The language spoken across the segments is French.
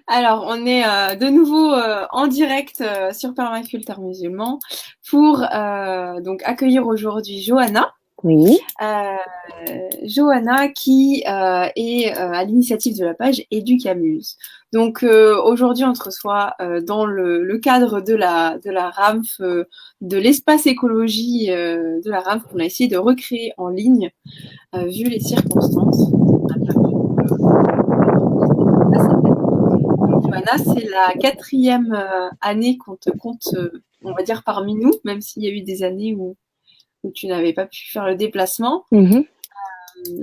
Alors, on est de nouveau en direct sur Permaculture Musulman pour donc accueillir aujourd'hui Johanna. Oui. Euh, Johanna qui est à l'initiative de la page Educamuse. Donc aujourd'hui, on se reçoit dans le cadre de la RAMF, de l'espace écologie de la RAMF qu'on a essayé de recréer en ligne vu les circonstances. Johanna, c'est la quatrième année qu'on te compte, on va dire, parmi nous, même s'il y a eu des années où tu n'avais pas pu faire le déplacement. Mhm.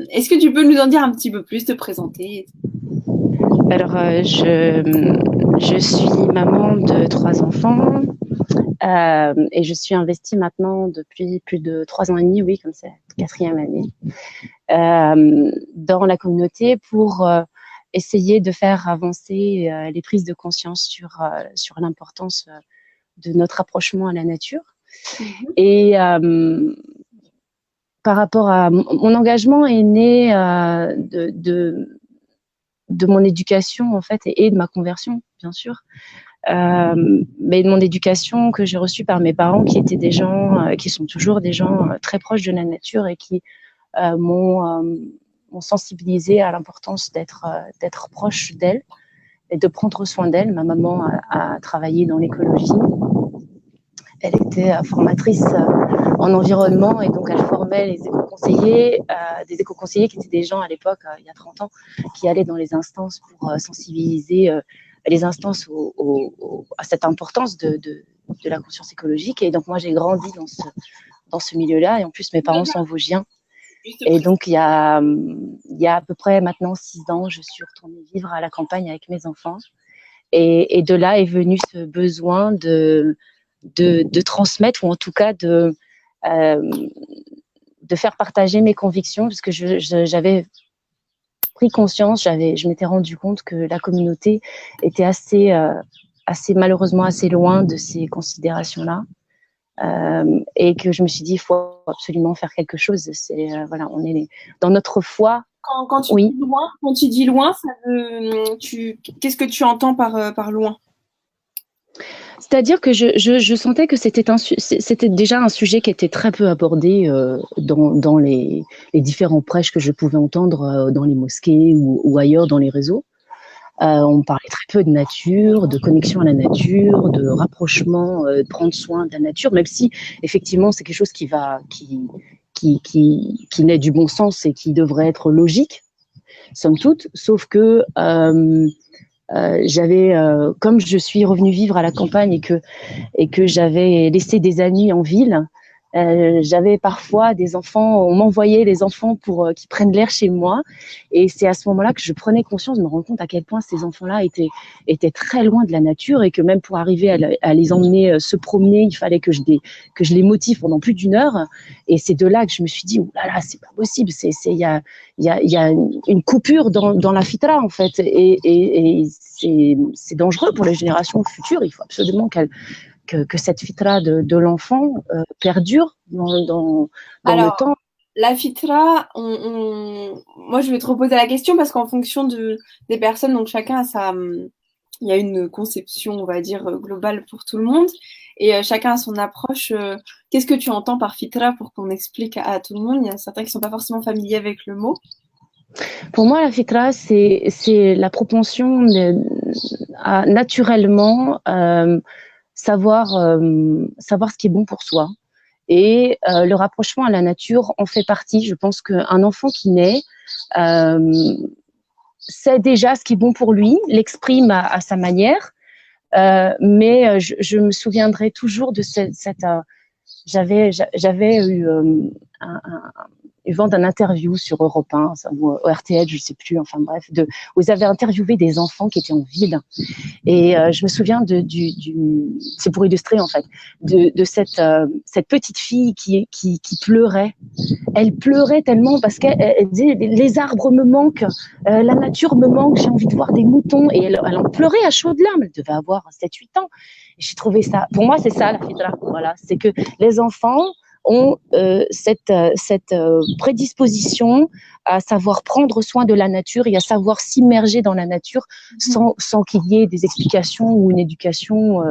Est-ce que tu peux nous en dire un petit peu plus, te présenter? Alors, je suis maman de 3 enfants et je suis investie maintenant depuis plus de 3 ans et demi, oui, comme c'est la quatrième année, dans la communauté pour essayer de faire avancer les prises de conscience sur l'importance de notre rapprochement à la nature. Mhm. Et par rapport à mon engagement est né de mon éducation en fait et de ma conversion bien sûr, mais de mon éducation que j'ai reçue par mes parents qui étaient des gens qui sont toujours des gens très proches de la nature et qui m'ont sensibilisée à l'importance d'être proche d'elle et de prendre soin d'elle. Ma maman a travaillé dans l'écologie. Elle était formatrice en environnement et donc elle formait les éco-conseillers, des éco-conseillers qui étaient des gens à l'époque, il y a 30 ans, qui allaient dans les instances pour sensibiliser les instances à cette importance de la conscience écologique. Et donc moi j'ai grandi dans ce milieu-là et en plus mes parents sont vosgiens. Et donc il y a à peu près maintenant 6 ans, je suis retournée vivre à la campagne avec mes enfants. Et de là est venu ce besoin de transmettre, ou en tout cas de faire partager mes convictions, parce que j'avais pris conscience, je m'étais rendu compte que la communauté était malheureusement assez loin de ces considérations-là. Et que je me suis dit, il faut absolument faire quelque chose. Voilà, on est dans notre foi. Quand tu Oui. dis loin, qu'est-ce que tu entends par loin? C'est-à-dire que je sentais que c'était déjà un sujet qui était très peu abordé dans les différents prêches que je pouvais entendre dans les mosquées ou ailleurs dans les réseaux. On parlait très peu de nature, de connexion à la nature, de rapprochement, de prendre soin de la nature, même si effectivement c'est quelque chose qui naît du bon sens et qui devrait être logique, somme toute, sauf que comme je suis revenue vivre à la campagne et que j'avais laissé des amis en ville, j'avais parfois des enfants, on m'envoyait les enfants pour qu'ils prennent l'air chez moi, et c'est à ce moment-là que je prenais conscience, de me rendre compte à quel point ces enfants-là étaient très loin de la nature, et que même pour arriver à les emmener se promener, il fallait que je les motive pendant plus d'1 heure. Et c'est de là que je me suis dit, oh là là, c'est pas possible, il y a une coupure dans la fitra en fait, et c'est dangereux pour les générations futures. Il faut absolument que cette fitra de l'enfant perdure dans le Alors, temps. la fitra, moi je vais te reposer la question parce qu'en fonction des personnes, donc chacun a il y a une conception, on va dire, globale pour tout le monde et chacun a son approche. Qu'est-ce que tu entends par fitra pour qu'on explique à tout le monde? Il y a certains qui ne sont pas forcément familiers avec le mot. Pour moi, la fitra, c'est la propension à naturellement savoir ce qui est bon pour soi. Et le rapprochement à la nature en fait partie. Je pense qu'un enfant qui naît sait déjà ce qui est bon pour lui, l'exprime à sa manière, mais je me souviendrai toujours de j'avais eu vent d'un interview sur Europe 1 ou RTL, je ne sais plus, enfin bref, où ils avaient interviewé des enfants qui étaient en ville. Et je me souviens c'est pour illustrer en fait, de cette petite fille qui pleurait. Elle pleurait tellement parce qu'elle disait, les arbres me manquent, la nature me manque, j'ai envie de voir des moutons. Et elle en pleurait à chaudes larmes. Elle devait avoir 7-8 ans. Et j'ai trouvé ça, pour moi c'est ça la fitra, voilà, c'est que les enfants ont cette prédisposition à savoir prendre soin de la nature et à savoir s'immerger dans la nature sans qu'il y ait des explications ou une éducation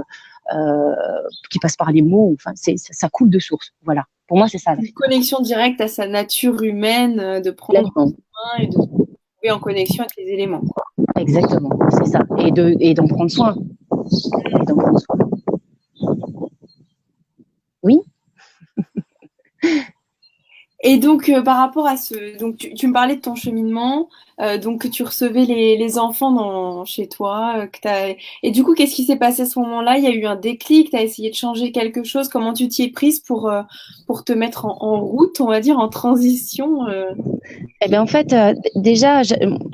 qui passe par les mots. Enfin, ça coule de source. Voilà. Pour moi, c'est ça. Une connexion directe à sa nature humaine, de prendre soin et de se trouver en connexion avec les éléments. Exactement, c'est ça. Et d'en prendre soin. Oui. Et donc, par rapport à donc tu me parlais de ton cheminement, donc que tu recevais les enfants chez toi, et du coup, qu'est-ce qui s'est passé à ce moment-là? Il y a eu un déclic, tu as essayé de changer quelque chose, comment tu t'y es prise pour te mettre en route, on va dire, en transition Eh bien, en fait, déjà,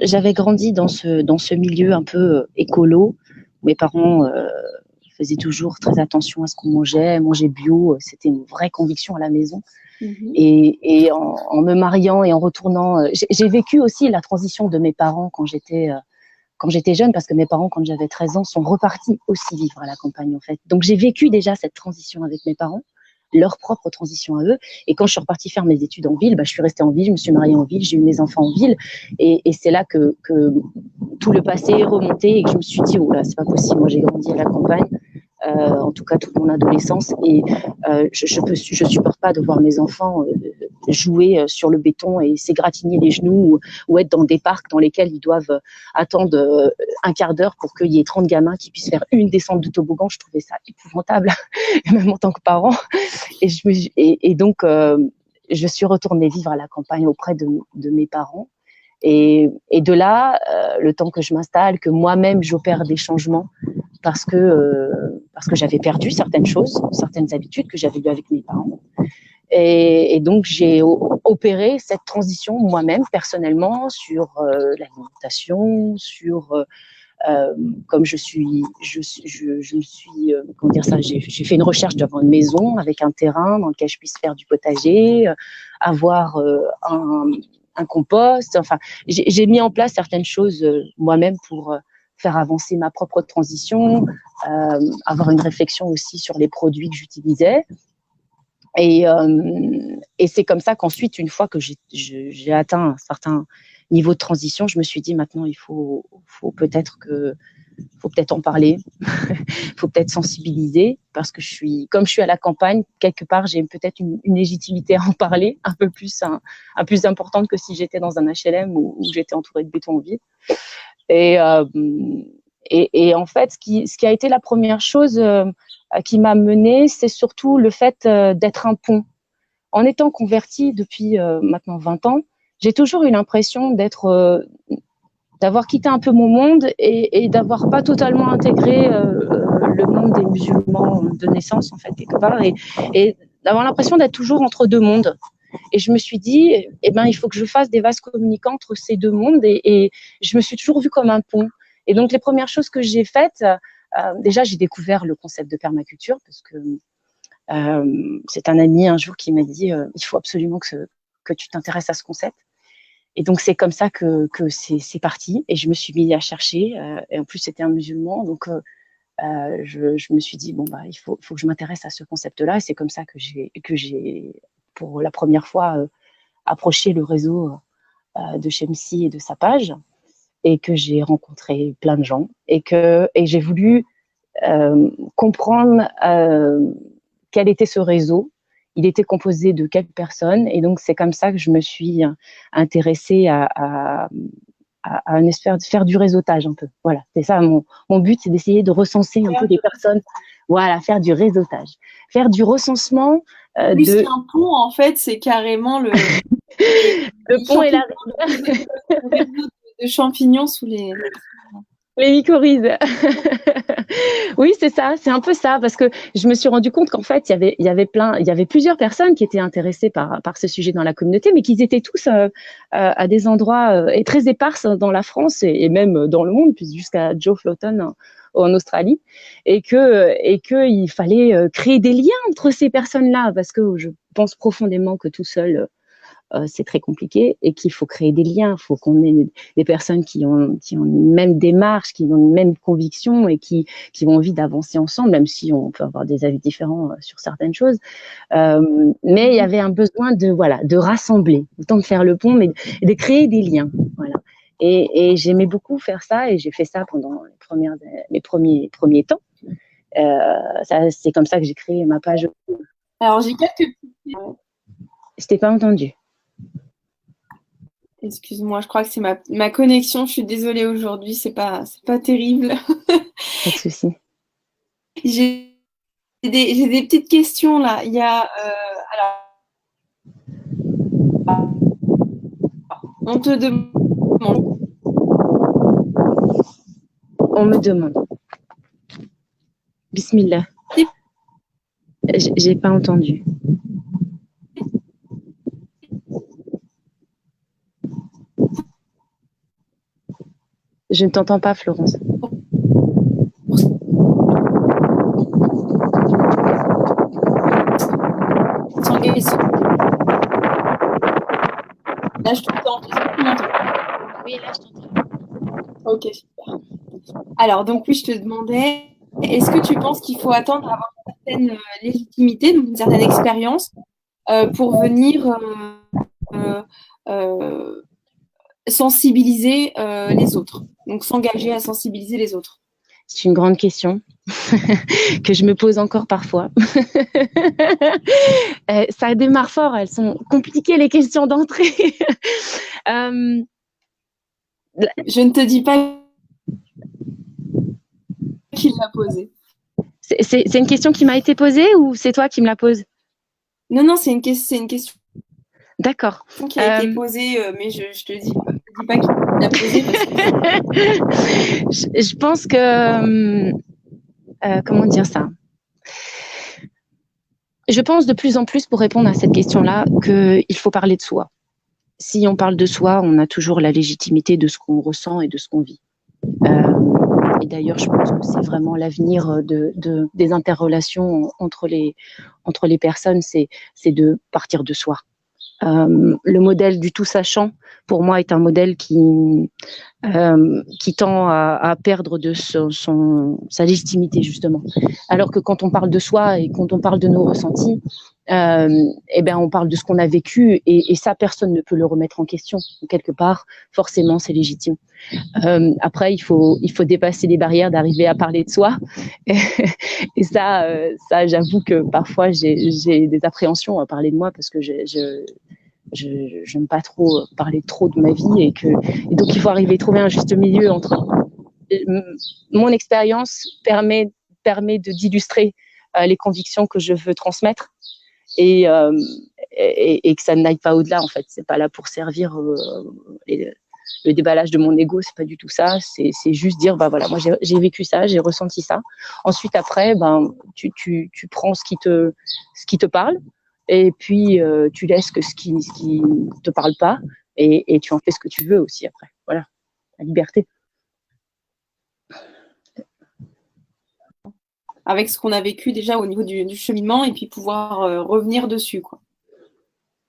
j'avais grandi dans ce milieu un peu écolo. Mes parents faisaient toujours très attention à ce qu'on mangeait bio, c'était une vraie conviction à la maison. Et en me mariant et en retournant, j'ai vécu aussi la transition de mes parents quand j'étais jeune, parce que mes parents, quand j'avais 13 ans, sont repartis aussi vivre à la campagne, en fait. Donc, j'ai vécu déjà cette transition avec mes parents, leur propre transition à eux. Et quand je suis repartie faire mes études en ville, je suis restée en ville, je me suis mariée en ville, j'ai eu mes enfants en ville. Et c'est là que tout le passé est remonté et que je me suis dit, oh là, c'est pas possible, moi j'ai grandi à la campagne. En tout cas toute mon adolescence, et je supporte pas de voir mes enfants jouer sur le béton et s'égratigner les genoux, ou être dans des parcs dans lesquels ils doivent attendre un quart d'heure pour qu'il y ait 30 gamins qui puissent faire une descente de toboggan. Je trouvais ça épouvantable, même en tant que parent. Et donc je suis retournée vivre à la campagne auprès de mes parents. Et de là, le temps que je m'installe, que moi-même j'opère des changements, parce que j'avais perdu certaines choses, certaines habitudes que j'avais eues avec mes parents. Et donc, j'ai opéré cette transition moi-même, personnellement, sur l'alimentation, sur comme je me suis comment dire ça, j'ai fait une recherche d'avoir une maison avec un terrain dans lequel je puisse faire du potager, avoir un compost. Enfin, j'ai mis en place certaines choses moi-même pour faire avancer ma propre transition, avoir une réflexion aussi sur les produits que j'utilisais. Et c'est comme ça qu'ensuite, une fois que j'ai atteint un certain niveau de transition, je me suis dit, maintenant, il faut peut-être en parler, il faut peut-être sensibiliser, parce que comme je suis à la campagne, quelque part, j'ai peut-être une légitimité à en parler, un peu plus importante que si j'étais dans un HLM où j'étais entourée de béton vide. Et en fait, ce qui a été la première chose qui m'a menée, c'est surtout le fait d'être un pont. En étant convertie depuis maintenant 20 ans, j'ai toujours eu l'impression d'avoir quitté un peu mon monde et d'avoir pas totalement intégré le monde des musulmans de naissance, en fait, quelque part, et d'avoir l'impression d'être toujours entre deux mondes. Et je me suis dit, il faut que je fasse des vases communicants entre ces deux mondes, et je me suis toujours vue comme un pont. Et donc, les premières choses que j'ai faites, déjà, j'ai découvert le concept de permaculture, parce que c'est un ami un jour qui m'a dit, il faut absolument que tu t'intéresses à ce concept. Et donc, c'est comme ça que c'est parti. Et je me suis mis à chercher. Et en plus, c'était un musulman. Donc, je me suis dit, il faut que je m'intéresse à ce concept-là. Et c'est comme ça que j'ai pour la première fois, approché le réseau de Chemsi et de sa page. Et que j'ai rencontré plein de gens. Et j'ai voulu comprendre quel était ce réseau. Il était composé de quelles personnes, et donc c'est comme ça que je me suis intéressée à une espèce de faire du réseautage un peu. Voilà, c'est ça mon but, c'est d'essayer de recenser un peu des personnes. Voilà, faire du réseautage, faire du recensement. Plus qu'un pont, en fait, c'est carrément le pont et la de champignons sous les mycorhizes. Oui, c'est ça, c'est un peu ça, parce que je me suis rendu compte qu'en fait, il y avait plusieurs personnes qui étaient intéressées par ce sujet dans la communauté, mais qu'ils étaient tous à des endroits et très éparses dans la France et même dans le monde, puis jusqu'à Joe Flotton en Australie, et que il fallait créer des liens entre ces personnes-là, parce que je pense profondément que tout seul c'est très compliqué et qu'il faut créer des liens. Il faut qu'on ait des personnes qui ont une même démarche, qui ont une même conviction et qui ont envie d'avancer ensemble, même si on peut avoir des avis différents sur certaines choses. Mais il y avait un besoin de rassembler, autant de faire le pont, mais de créer des liens. Voilà. Et j'aimais beaucoup faire ça et j'ai fait ça pendant mes premiers temps. C'est comme ça que j'ai créé ma page. Alors, j'ai quelques... Je t'ai pas entendu. Excuse-moi, je crois que c'est ma connexion. Je suis désolée aujourd'hui, c'est pas terrible. Pas de souci. J'ai des petites questions là. Il y a alors, on te demande. On me demande. Bismillah. J'ai pas entendu. Je ne t'entends pas, Florence. Là, je t'entends. Oui, là, je t'entends. Ok, super. Alors, donc oui, je te demandais, est-ce que tu penses qu'il faut attendre à avoir une certaine légitimité, donc une certaine expérience, pour venir sensibiliser les autres, donc s'engager à sensibiliser les autres? C'est une grande question que je me pose encore parfois. Ça démarre fort, elles sont compliquées les questions d'entrée. Je ne te dis pas qui l'a posée. C'est une question qui m'a été posée ou c'est toi qui me la poses? Non, c'est une question D'accord. Qui a été posée, mais je te dis pas qui l'a posée parce que... je pense que comment dire ça? Je pense de plus en plus, pour répondre à cette question-là, qu'il faut parler de soi. Si on parle de soi, on a toujours la légitimité de ce qu'on ressent et de ce qu'on vit. Et d'ailleurs, je pense que c'est vraiment l'avenir des interrelations entre les personnes, c'est de partir de soi. Le modèle du tout sachant, pour moi, est un modèle qui tend à perdre de sa légitimité, justement. Alors que quand on parle de soi et quand on parle de nos ressentis, eh ben, on parle de ce qu'on a vécu et ça, personne ne peut le remettre en question. Quelque part, forcément, c'est légitime. Après, il faut dépasser les barrières d'arriver à parler de soi. Et ça, j'avoue que parfois, j'ai des appréhensions à parler de moi parce que je n'aime pas trop parler trop de ma vie et donc il faut arriver à trouver un juste milieu entre mon expérience permet d'illustrer les convictions que je veux transmettre et que ça n'aille pas au-delà. En fait, c'est pas là pour servir le déballage de mon ego, c'est pas du tout ça. C'est juste dire bah voilà, moi j'ai vécu ça, j'ai ressenti ça. Ensuite après, ben tu prends ce qui te parle. Et puis, tu laisses ce qui ne te parle pas et tu en fais ce que tu veux aussi après. Voilà, la liberté. Avec ce qu'on a vécu déjà au niveau du cheminement et puis pouvoir revenir dessus, quoi.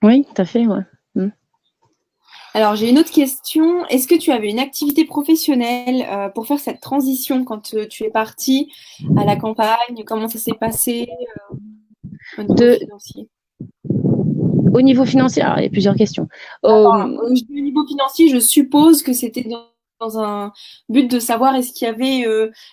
Oui, tout à fait, ouais. Alors, j'ai une autre question. Est-ce que tu avais une activité professionnelle pour faire cette transition quand tu es partie à la campagne? Comment ça s'est passé au niveau financier? Au niveau financier, alors, il y a plusieurs questions. Au niveau financier, je suppose que c'était dans un but de savoir est-ce qu'il y avait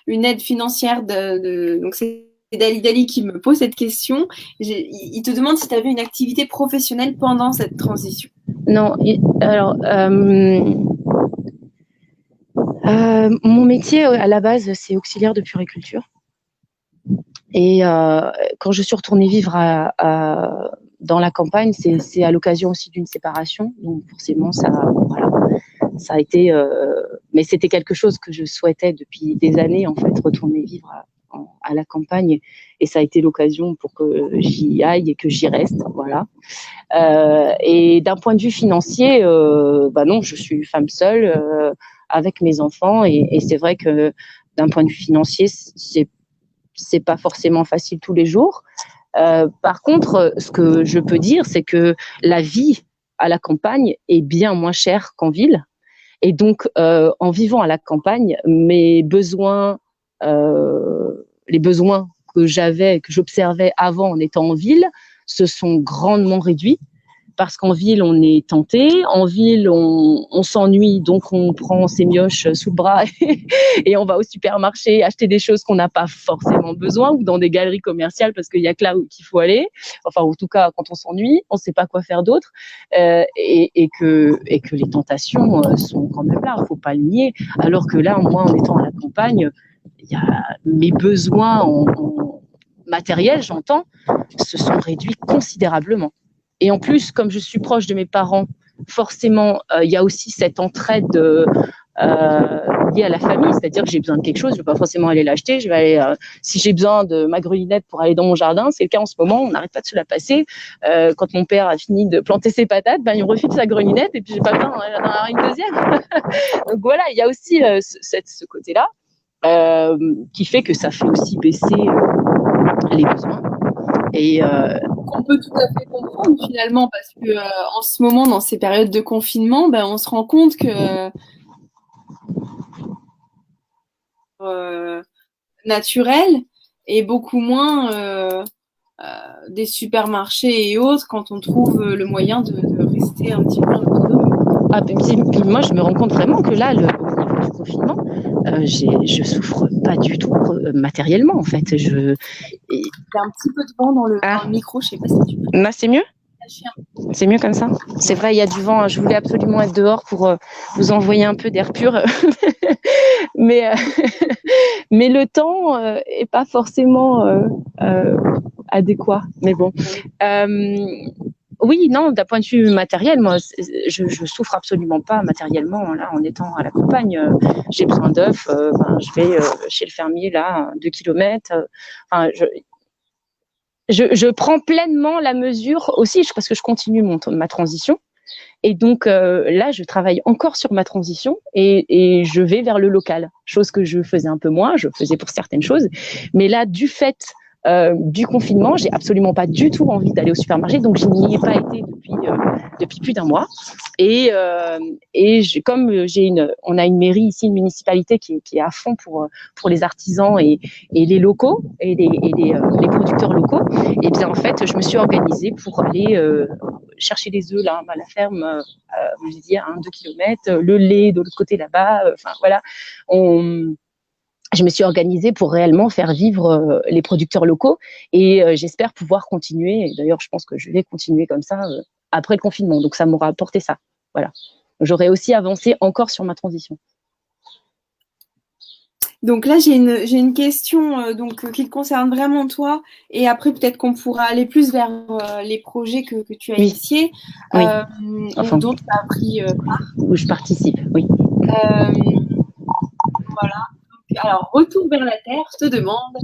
une aide financière donc c'est Dali qui me pose cette question. Il te demande si tu avais une activité professionnelle pendant cette transition. Non, alors mon métier à la base c'est auxiliaire de puériculture et quand je suis retournée vivre dans la campagne, c'est à l'occasion aussi d'une séparation, donc forcément ça a été, mais c'était quelque chose que je souhaitais depuis des années en fait, retourner vivre à la campagne et ça a été l'occasion pour que j'y aille et que j'y reste, voilà. Et d'un point de vue financier, bah non, je suis femme seule avec mes enfants et c'est vrai que d'un point de vue financier, c'est pas forcément facile tous les jours. Par contre, ce que je peux dire, c'est que la vie à la campagne est bien moins cher qu'en ville. Et donc, en vivant à la campagne, mes besoins, les besoins que j'avais, que j'observais avant en étant en ville, se sont grandement réduits. Parce qu'en ville, on est tenté. En ville, on s'ennuie, donc on prend ses mioches sous le bras et on va au supermarché acheter des choses qu'on n'a pas forcément besoin ou dans des galeries commerciales parce qu'il y a que là qu'il faut aller. Enfin, en tout cas, quand on s'ennuie, on ne sait pas quoi faire d'autre et que les tentations sont quand même là. Il ne faut pas le nier. Alors que là, moi, en étant à la campagne, il y a mes besoins en matériel, j'entends, se sont réduits considérablement. Et en plus, comme je suis proche de mes parents, forcément, il y a aussi cette entraide liée à la famille. C'est-à-dire que j'ai besoin de quelque chose, je ne vais pas forcément aller l'acheter. Je vais aller, si j'ai besoin de ma grelinette pour aller dans mon jardin, c'est le cas en ce moment, on n'arrête pas de se la passer. Quand mon père a fini de planter ses patates, ben, il me refile sa grelinette et puis j'ai pas besoin d'en avoir une deuxième. Donc voilà, il y a aussi ce côté-là qui fait que ça fait aussi baisser les besoins. Et on peut tout à fait comprendre finalement parce que en ce moment, dans ces périodes de confinement, ben, on se rend compte que naturel et beaucoup moins des supermarchés et autres quand on trouve le moyen de rester un petit peu en autonomie. Ah, puis moi, je me rends compte vraiment que là, au niveau du confinement, je souffre pas du tout matériellement, en fait. Il y a un petit peu de vent dans le micro, je sais pas si tu peux. Là, c'est mieux? C'est mieux comme ça? C'est vrai, il y a du vent. Je voulais absolument être dehors pour vous envoyer un peu d'air pur. mais le temps est pas forcément adéquat. Mais bon. Oui, non, d'un point de vue matériel, moi, je souffre absolument pas matériellement là en étant à la campagne. J'ai besoin d'œufs, je vais chez le fermier là, 2 kilomètres. Je prends pleinement la mesure aussi parce que je continue ma transition. Et donc là, je travaille encore sur ma transition et je vais vers le local, chose que je faisais un peu moins, je faisais pour certaines choses. Mais là, du fait du confinement, j'ai absolument pas du tout envie d'aller au supermarché, donc je n'y ai pas été depuis plus d'un mois. Et comme on a une mairie ici, une municipalité qui est à fond pour les artisans et les locaux et les producteurs locaux, et bien en fait, je me suis organisée pour aller chercher les œufs là à la ferme, je dis à 2 kilomètres, le lait de l'autre côté là-bas. Voilà, je me suis organisée pour réellement faire vivre les producteurs locaux et j'espère pouvoir continuer. Et d'ailleurs, je pense que je vais continuer comme ça après le confinement. Donc, ça m'aura apporté ça. Voilà. J'aurais aussi avancé encore sur ma transition. Donc là, j'ai une question qui te concerne vraiment toi, et après peut-être qu'on pourra aller plus vers les projets que tu as initiés, oui. dont tu as pris part. Où je participe, oui. Voilà. Alors, retour vers la terre, je te demande,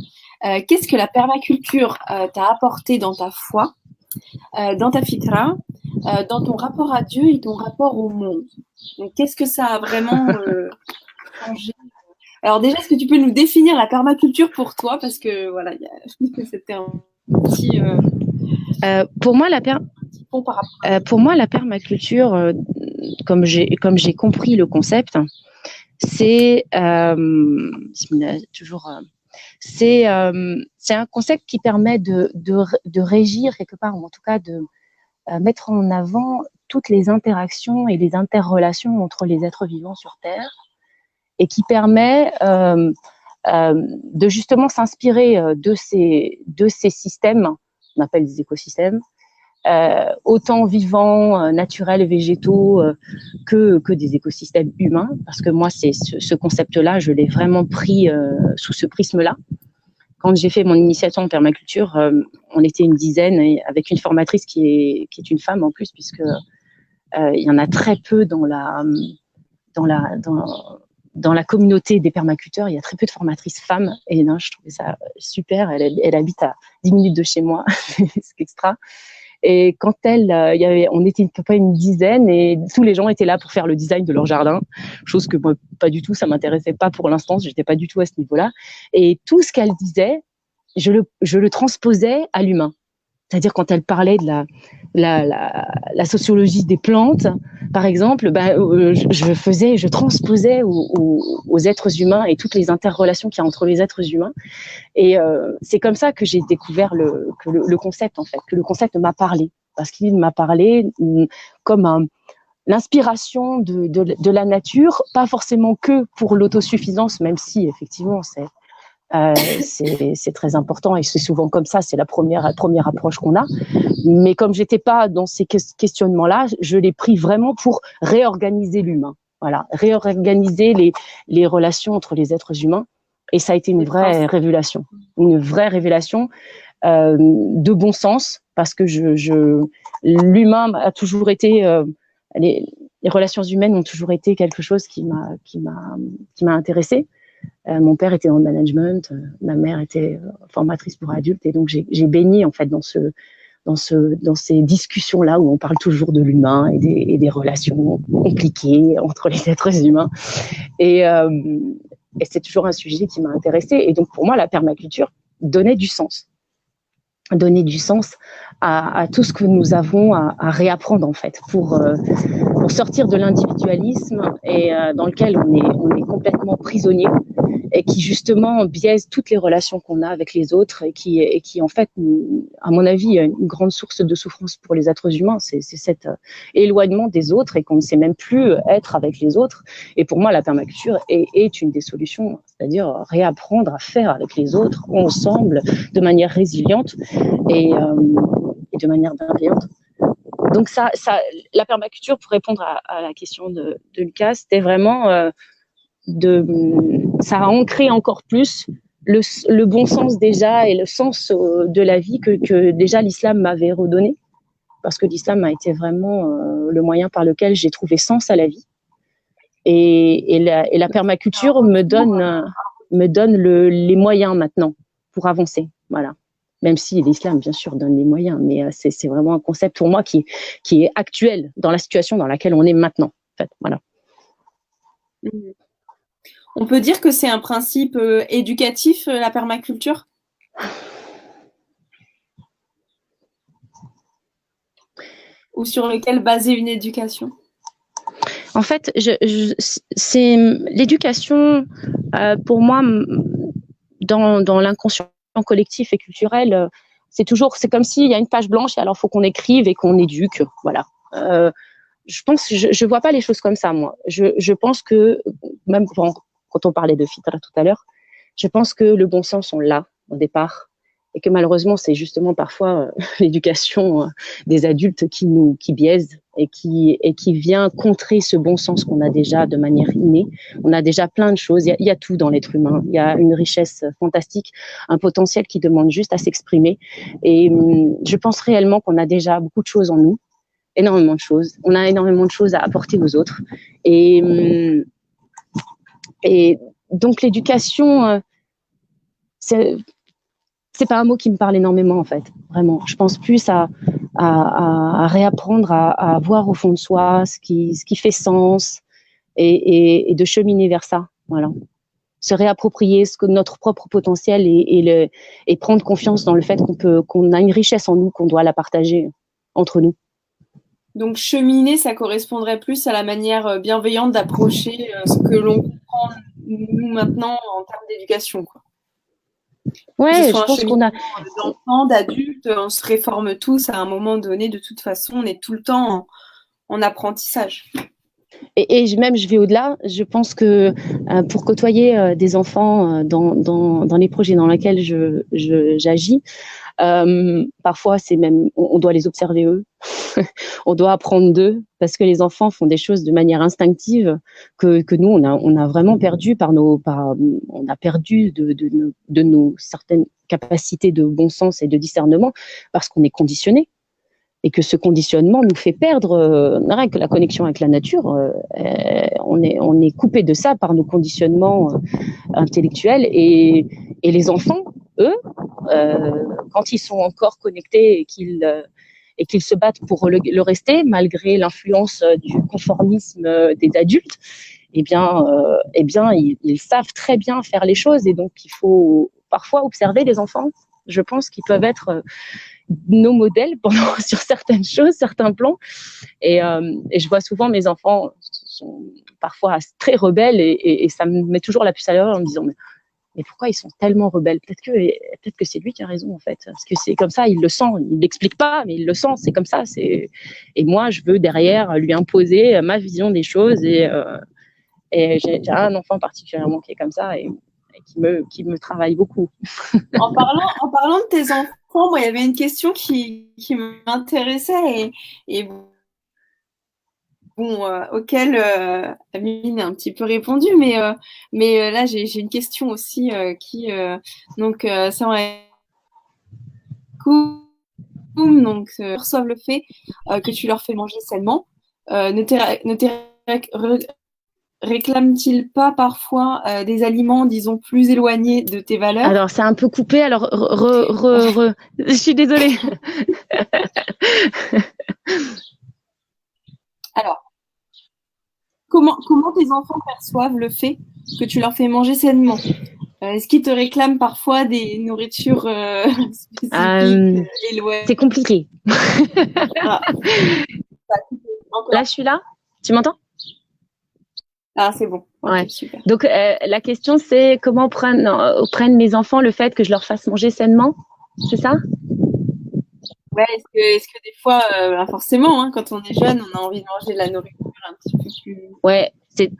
qu'est-ce que la permaculture t'a apporté dans ta foi, dans ta fitra, dans ton rapport à Dieu et ton rapport au monde? Donc, qu'est-ce que ça a vraiment changé? Alors déjà, est-ce que tu peux nous définir la permaculture pour toi? Parce que voilà, je pense que c'était un petit... pour moi, la permaculture, comme j'ai compris le concept, c'est c'est un concept qui permet de régir quelque part, ou en tout cas de mettre en avant toutes les interactions et les interrelations entre les êtres vivants sur Terre, et qui permet de justement s'inspirer de ces systèmes, on appelle des écosystèmes, autant vivants, naturels et végétaux que des écosystèmes humains, parce que moi, c'est ce concept-là, je l'ai vraiment pris sous ce prisme-là. Quand j'ai fait mon initiation en permaculture, on était une dizaine, et avec une formatrice qui est une femme en plus, puisque il y en a très peu dans la communauté des permaculteurs. Il y a très peu de formatrices femmes, et non, je trouvais ça super. Elle habite à 10 minutes de chez moi, c'est extra. Et quand on était à peu près une dizaine, et tous les gens étaient là pour faire le design de leur jardin, chose que moi, pas du tout, ça m'intéressait pas pour l'instant, j'étais pas du tout à ce niveau-là. Et tout ce qu'elle disait, je le transposais à l'humain. C'est-à-dire quand elle parlait de la sociologie des plantes, par exemple, je transposais aux êtres humains et toutes les interrelations qu'il y a entre les êtres humains. Et c'est comme ça que j'ai découvert le concept, en fait, que le concept m'a parlé. Parce qu'il m'a parlé comme l'inspiration de la nature, pas forcément que pour l'autosuffisance, même si effectivement c'est très important et c'est souvent comme ça, c'est la première approche qu'on a. Mais comme j'étais pas dans ces questionnements-là, je l'ai pris vraiment pour réorganiser l'humain. Voilà, réorganiser les relations entre les êtres humains. Et ça a été une vraie révélation de bon sens, parce que l'humain a toujours été, les relations humaines ont toujours été quelque chose qui m'a intéressée. Mon père était dans le management, ma mère était formatrice pour adultes, et donc j'ai baigné en fait dans ces discussions-là où on parle toujours de l'humain et des relations compliquées entre les êtres humains. Et c'est toujours un sujet qui m'a intéressée. Et donc pour moi, la permaculture donnait du sens à tout ce que nous avons à réapprendre en fait pour sortir de l'individualisme et dans lequel on est complètement prisonnier et qui justement biaise toutes les relations qu'on a avec les autres et qui en fait, à mon avis, une grande source de souffrance pour les êtres humains. C'est cet éloignement des autres et qu'on ne sait même plus être avec les autres. Et pour moi, la permaculture est une des solutions, c'est-à-dire réapprendre à faire avec les autres ensemble de manière résiliente et de manière bienveillante. Donc la permaculture, pour répondre à la question de Lucas, c'était vraiment ça a ancré encore plus le bon sens déjà et le sens de la vie que déjà l'islam m'avait redonné, parce que l'islam a été vraiment le moyen par lequel j'ai trouvé sens à la vie. Et la permaculture me donne les moyens maintenant pour avancer. Voilà. Même si l'islam, bien sûr, donne les moyens, mais c'est vraiment un concept pour moi qui est actuel dans la situation dans laquelle on est maintenant. En fait, voilà. On peut dire que c'est un principe éducatif, la permaculture ? Ou sur lequel baser une éducation ? En fait, c'est l'éducation, pour moi, dans l'inconscient collectif et culturel, c'est comme s'il y a une page blanche et alors il faut qu'on écrive et qu'on éduque. Voilà. Je vois pas les choses comme ça, moi. Je pense que, même quand on parlait de fitra tout à l'heure, je pense que le bon sens, on l'a au départ. Et que malheureusement, c'est justement parfois l'éducation des adultes qui biaise et qui vient contrer ce bon sens qu'on a déjà de manière innée. On a déjà plein de choses. Il y a tout dans l'être humain. Il y a une richesse fantastique, un potentiel qui demande juste à s'exprimer. Et je pense réellement qu'on a déjà beaucoup de choses en nous, énormément de choses. On a énormément de choses à apporter aux autres. Et donc l'éducation, c'est pas un mot qui me parle énormément, en fait, vraiment. Je pense plus à réapprendre à voir au fond de soi ce qui fait sens et de cheminer vers ça. Voilà. Se réapproprier notre propre potentiel et prendre confiance dans le fait qu'on a une richesse en nous, qu'on doit la partager entre nous. Donc cheminer, ça correspondrait plus à la manière bienveillante d'approcher ce que l'on comprend nous maintenant en termes d'éducation, quoi. Ouais, je pense qu'on a d'enfants, d'adultes, on se réforme tous à un moment donné. De toute façon, on est tout le temps en apprentissage. Et même, je vais au-delà. Je pense que pour côtoyer des enfants dans les projets dans lesquels j'agis, parfois c'est même, on doit les observer eux. On doit apprendre d'eux, parce que les enfants font des choses de manière instinctive que nous on a vraiment perdu on a perdu de nos certaines capacités de bon sens et de discernement, parce qu'on est conditionné et que ce conditionnement nous fait perdre que la connexion avec la nature. On est coupé de ça par nos conditionnements intellectuels, et les enfants, eux, quand ils sont encore connectés et qu'ils se battent pour le rester, malgré l'influence du conformisme des adultes, eh bien, ils savent très bien faire les choses. Et donc, il faut parfois observer les enfants. Je pense qu'ils peuvent être nos modèles sur certaines choses, certains plans. Et je vois souvent mes enfants sont parfois très rebelles et ça me met toujours la puce à l'oreille en me disant mais pourquoi ils sont tellement rebelles? Peut-être que c'est lui qui a raison en fait, parce que c'est comme ça, il le sent, il l'explique pas, mais il le sent, c'est comme ça. Et moi je veux derrière lui imposer ma vision des choses et j'ai un enfant particulièrement qui est comme ça et qui me travaille beaucoup. En parlant de tes enfants, moi, il y avait une question qui m'intéressait et bon, auquel Amine a un petit peu répondu, mais là, j'ai une question aussi donc, ça aurait donc reçoivent le fait que tu leur fais manger sainement. Réclament-ils pas parfois des aliments, disons, plus éloignés de tes valeurs? Alors, c'est un peu coupé, alors je suis désolée. Alors, comment tes enfants perçoivent le fait que tu leur fais manger sainement? Est-ce qu'ils te réclament parfois des nourritures spécifiques, éloignées? C'est compliqué. Ah. Là, je suis là. Tu m'entends? Ah, c'est bon. Okay, ouais. Super. Donc, la question, c'est comment prennent mes enfants le fait que je leur fasse manger sainement? C'est ça? Ouais, est-ce que des fois, forcément, hein, quand on est jeune, on a envie de manger de la nourriture un petit peu plus... Ouais, c'est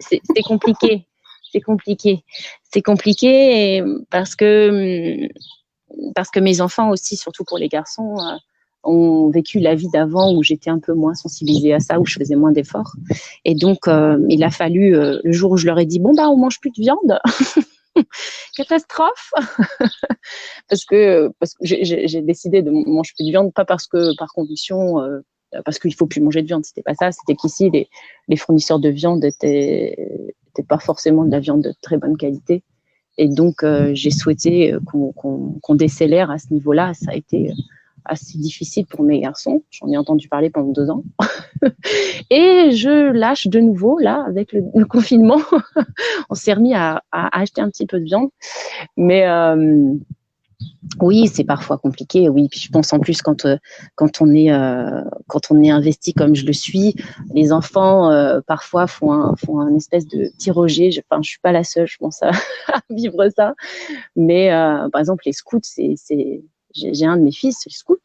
compliqué. C'est compliqué. C'est compliqué parce que mes enfants aussi, surtout pour les garçons, ont vécu la vie d'avant où j'étais un peu moins sensibilisée à ça, où je faisais moins d'efforts. Et donc, il a fallu, le jour où je leur ai dit, bon, on mange plus de viande, catastrophe, parce que j'ai décidé de manger plus de viande, pas parce que, par conviction, parce qu'il faut plus manger de viande, c'était pas ça, c'était qu'ici, les fournisseurs de viande étaient pas forcément de la viande de très bonne qualité. Et donc, j'ai souhaité qu'on décélère à ce niveau-là. Ça a été assez difficile pour mes garçons. J'en ai entendu parler pendant 2 ans. Et je lâche de nouveau, là, avec le confinement. On s'est remis à acheter un petit peu de viande. Mais oui, c'est parfois compliqué. Oui, puis je pense en plus quand on est investi comme je le suis, les enfants parfois font un espèce de petit rejet. Je suis pas la seule, je pense à vivre ça. Mais par exemple, les scouts, j'ai un de mes fils, les scouts,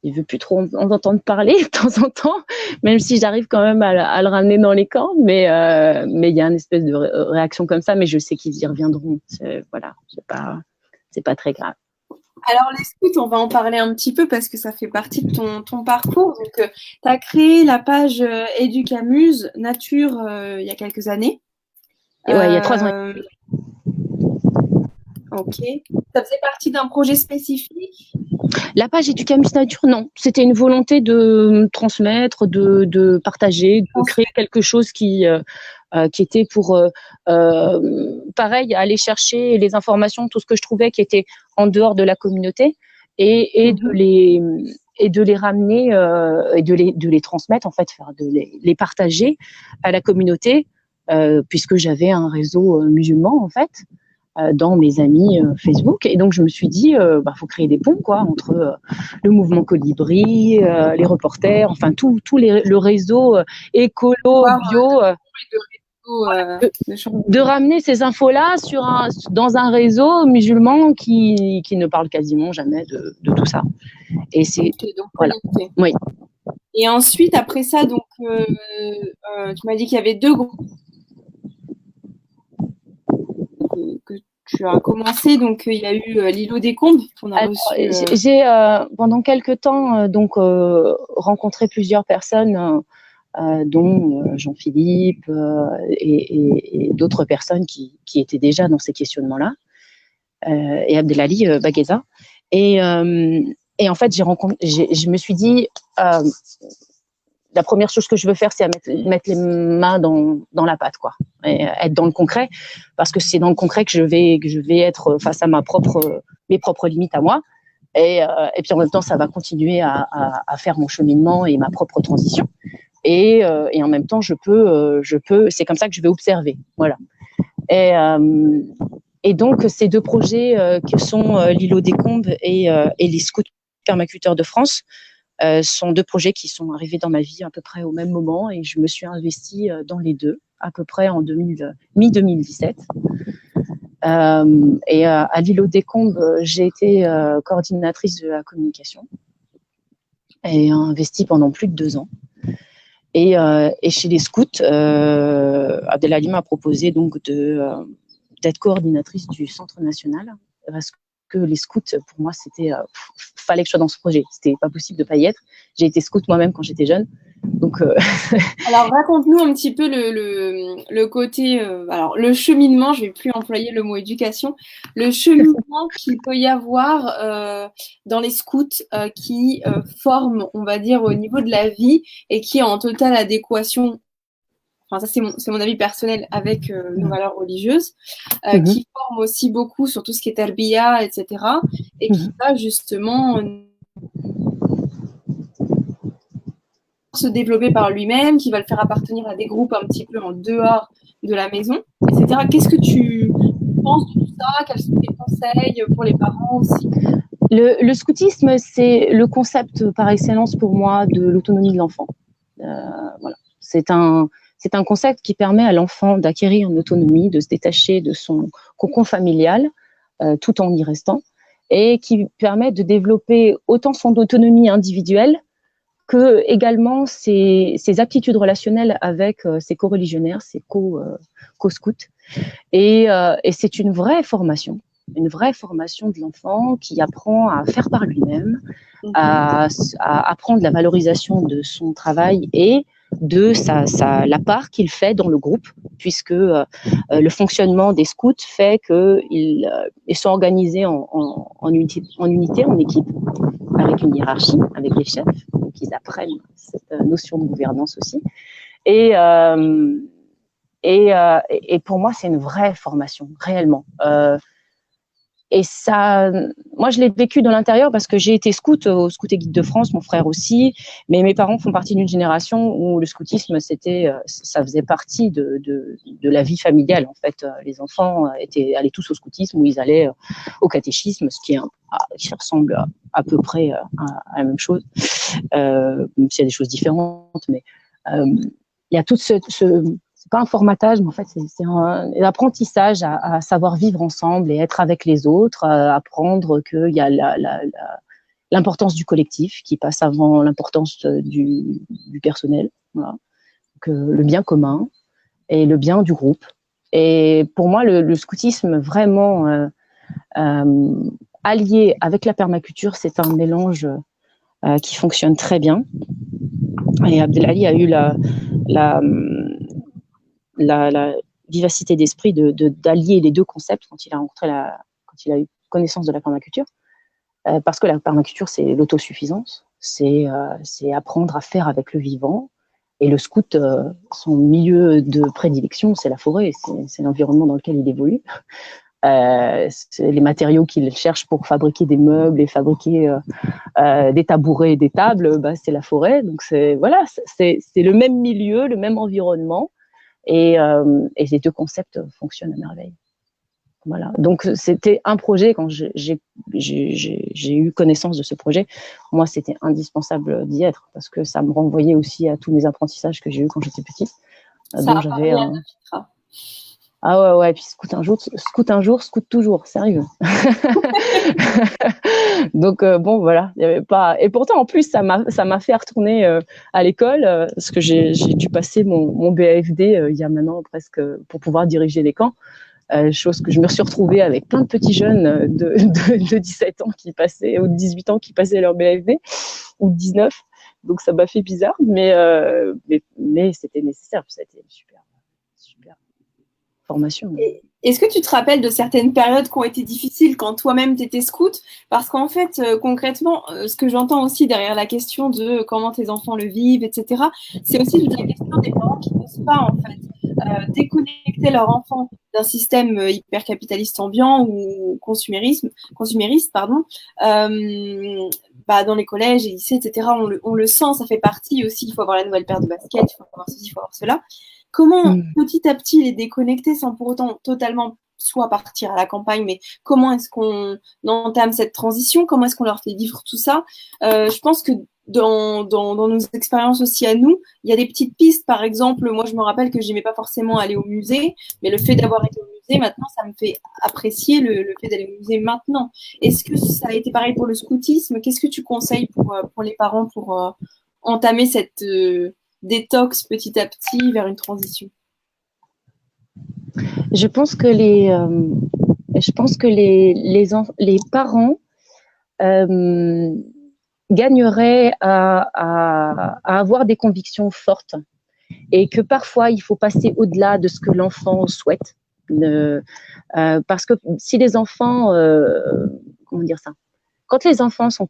il veut plus trop en entendre parler de temps en temps, même si j'arrive quand même à le ramener dans les camps. Mais il y a une espèce de réaction comme ça. Mais je sais qu'ils y reviendront. Voilà, c'est pas très grave. Alors, les scouts, on va en parler un petit peu parce que ça fait partie de ton parcours. Donc, tu as créé la page Educamuse Nature il y a quelques années. Ouais, il y a 3 ans. Ok. Ça faisait partie d'un projet spécifique? La page Educamuse Nature, non. C'était une volonté de transmettre, de partager, de créer quelque chose qui était pour, pareil, aller chercher les informations, tout ce que je trouvais qui était en dehors de la communauté et de les ramener et de les transmettre, en fait, de les partager à la communauté, puisque j'avais un réseau musulman, en fait, dans mes amis Facebook. Et donc, je me suis dit, faut créer des ponts, quoi, entre le mouvement Colibri, les reporters, enfin, le réseau écolo, bio. De ramener ces infos-là dans un réseau musulman qui ne parle quasiment jamais de tout ça. Et c'est voilà. Oui. Et ensuite, après ça, donc, tu m'as dit qu'il y avait 2 groupes que tu as commencé. Donc, il y a eu l'îlot des Combes qu'on a reçu. J'ai pendant quelques temps rencontré plusieurs personnes. Dont Jean-Philippe et d'autres personnes qui étaient déjà dans ces questionnements-là, et Abdelali Bagheza. Et en fait, je me suis dit, la première chose que je veux faire, c'est mettre les mains dans la pâte, quoi, et être dans le concret, parce que c'est dans le concret que je vais être face à mes propres limites à moi. Et puis en même temps, ça va continuer à faire mon cheminement et ma propre transition. Et en même temps, je peux, c'est comme ça que je vais observer, voilà. Et donc ces 2 projets que sont l'îlot des Combes et les scouts permaculteurs de France sont deux projets qui sont arrivés dans ma vie à peu près au même moment et je me suis investie dans les deux à peu près en mi-2017. Et à l'îlot des Combes, j'ai été coordinatrice de la communication et investie pendant plus de 2 ans. Et chez les scouts, Abdelali m'a proposé donc d'être coordinatrice du centre national parce que les scouts, pour moi, c'était fallait que je sois dans ce projet. C'était pas possible de pas y être. J'ai été scout moi-même quand j'étais jeune, donc. Alors, raconte-nous un petit peu le côté, alors le cheminement, je vais plus employer le mot éducation, le cheminement qu'il peut y avoir dans les scouts qui forment, on va dire, au niveau de la vie et qui est en totale adéquation. Enfin, ça, c'est mon avis personnel avec nos valeurs religieuses, qui forment aussi beaucoup sur tout ce qui est tarbiya, etc. Et qui va justement se développer par lui-même, qui va le faire appartenir à des groupes un petit peu en dehors de la maison, etc. Qu'est-ce que tu penses de tout ça? Quels sont tes conseils pour les parents aussi? Le scoutisme, c'est le concept par excellence pour moi de l'autonomie de l'enfant. Voilà. C'est un concept qui permet à l'enfant d'acquérir une autonomie, de se détacher de son cocon familial tout en y restant et qui permet de développer autant son autonomie individuelle que également ses aptitudes relationnelles avec ses co-religionnaires, ses co-scouts. Et c'est une vraie formation de l'enfant qui apprend à faire par lui-même, à apprendre la valorisation de son travail et de la part qu'il fait dans le groupe, puisque le fonctionnement des scouts fait qu'ils sont organisés en unité, en équipe, avec une hiérarchie, avec des chefs, donc ils apprennent cette notion de gouvernance aussi. Et pour moi, c'est une vraie formation, réellement. Et ça, moi, je l'ai vécu dans l'intérieur parce que j'ai été scout au Scout et Guide de France, mon frère aussi. Mais mes parents font partie d'une génération où le scoutisme, ça faisait partie de la vie familiale. En fait, les enfants allaient tous au scoutisme, où ils allaient au catéchisme, ce qui ressemble à peu près à la même chose, même s'il y a des choses différentes. Mais il y a tout c'est pas un formatage, mais en fait, c'est un apprentissage à savoir vivre ensemble et être avec les autres, apprendre qu'il y a l'importance du collectif qui passe avant l'importance du personnel. Voilà. Donc, le bien commun et le bien du groupe. Et pour moi, le scoutisme vraiment allié avec la permaculture, c'est un mélange qui fonctionne très bien. Et Abdelali a eu la vivacité d'esprit d'allier les deux concepts quand il a eu connaissance de la permaculture, parce que la permaculture, c'est l'autosuffisance, c'est apprendre à faire avec le vivant. Et le scout, son milieu de prédilection, c'est la forêt, c'est l'environnement dans lequel il évolue. C'est les matériaux qu'il cherche pour fabriquer des meubles et fabriquer des tabourets et des tables, c'est la forêt. Donc c'est le même milieu, le même environnement. Et ces deux concepts fonctionnent à merveille. Voilà. Donc c'était un projet, quand j'ai eu connaissance de ce projet, moi c'était indispensable d'y être parce que ça me renvoyait aussi à tous mes apprentissages que j'ai eus quand j'étais petite. Ça j'avais Ah ouais, puis scout un jour, scout toujours, sérieux. Donc bon voilà, il y avait pas. Et pourtant en plus ça m'a fait retourner à l'école parce que j'ai dû passer mon BAFD il y a maintenant presque pour pouvoir diriger les camps. Chose que je me suis retrouvée avec plein de petits jeunes de 17 ans qui passaient, ou de 18 ans qui passaient leur BAFD, ou de 19. Donc ça m'a fait bizarre, mais c'était nécessaire, puis ça a été une super formation. Est-ce que tu te rappelles de certaines périodes qui ont été difficiles quand toi-même tu étais scout? Parce qu'en fait, concrètement, ce que j'entends aussi derrière la question de comment tes enfants le vivent, etc., c'est aussi la question des parents qui n'osent pas, en fait, déconnecter leur enfant d'un système hyper capitaliste ambiant ou consumériste, pardon. Dans les collèges et lycées, etc., on le sent, ça fait partie aussi. Il faut avoir la nouvelle paire de baskets, il faut avoir ceci, il faut avoir cela. Comment petit à petit les déconnecter sans pour autant totalement soit partir à la campagne, mais comment est-ce qu'on entame cette transition? Comment est-ce qu'on leur fait vivre tout ça? Je pense que dans nos expériences aussi à nous, il y a des petites pistes. Par exemple, moi, je me rappelle que j'aimais pas forcément aller au musée, mais le fait d'avoir été au musée, maintenant, ça me fait apprécier le fait d'aller au musée maintenant. Est-ce que ça a été pareil pour le scoutisme? Qu'est-ce que tu conseilles pour les parents pour entamer cette détox petit à petit vers une transition? Je pense que les parents gagneraient à avoir des convictions fortes et que parfois il faut passer au-delà de ce que l'enfant souhaite. Parce que si les enfants, comment dire ça, quand les enfants sont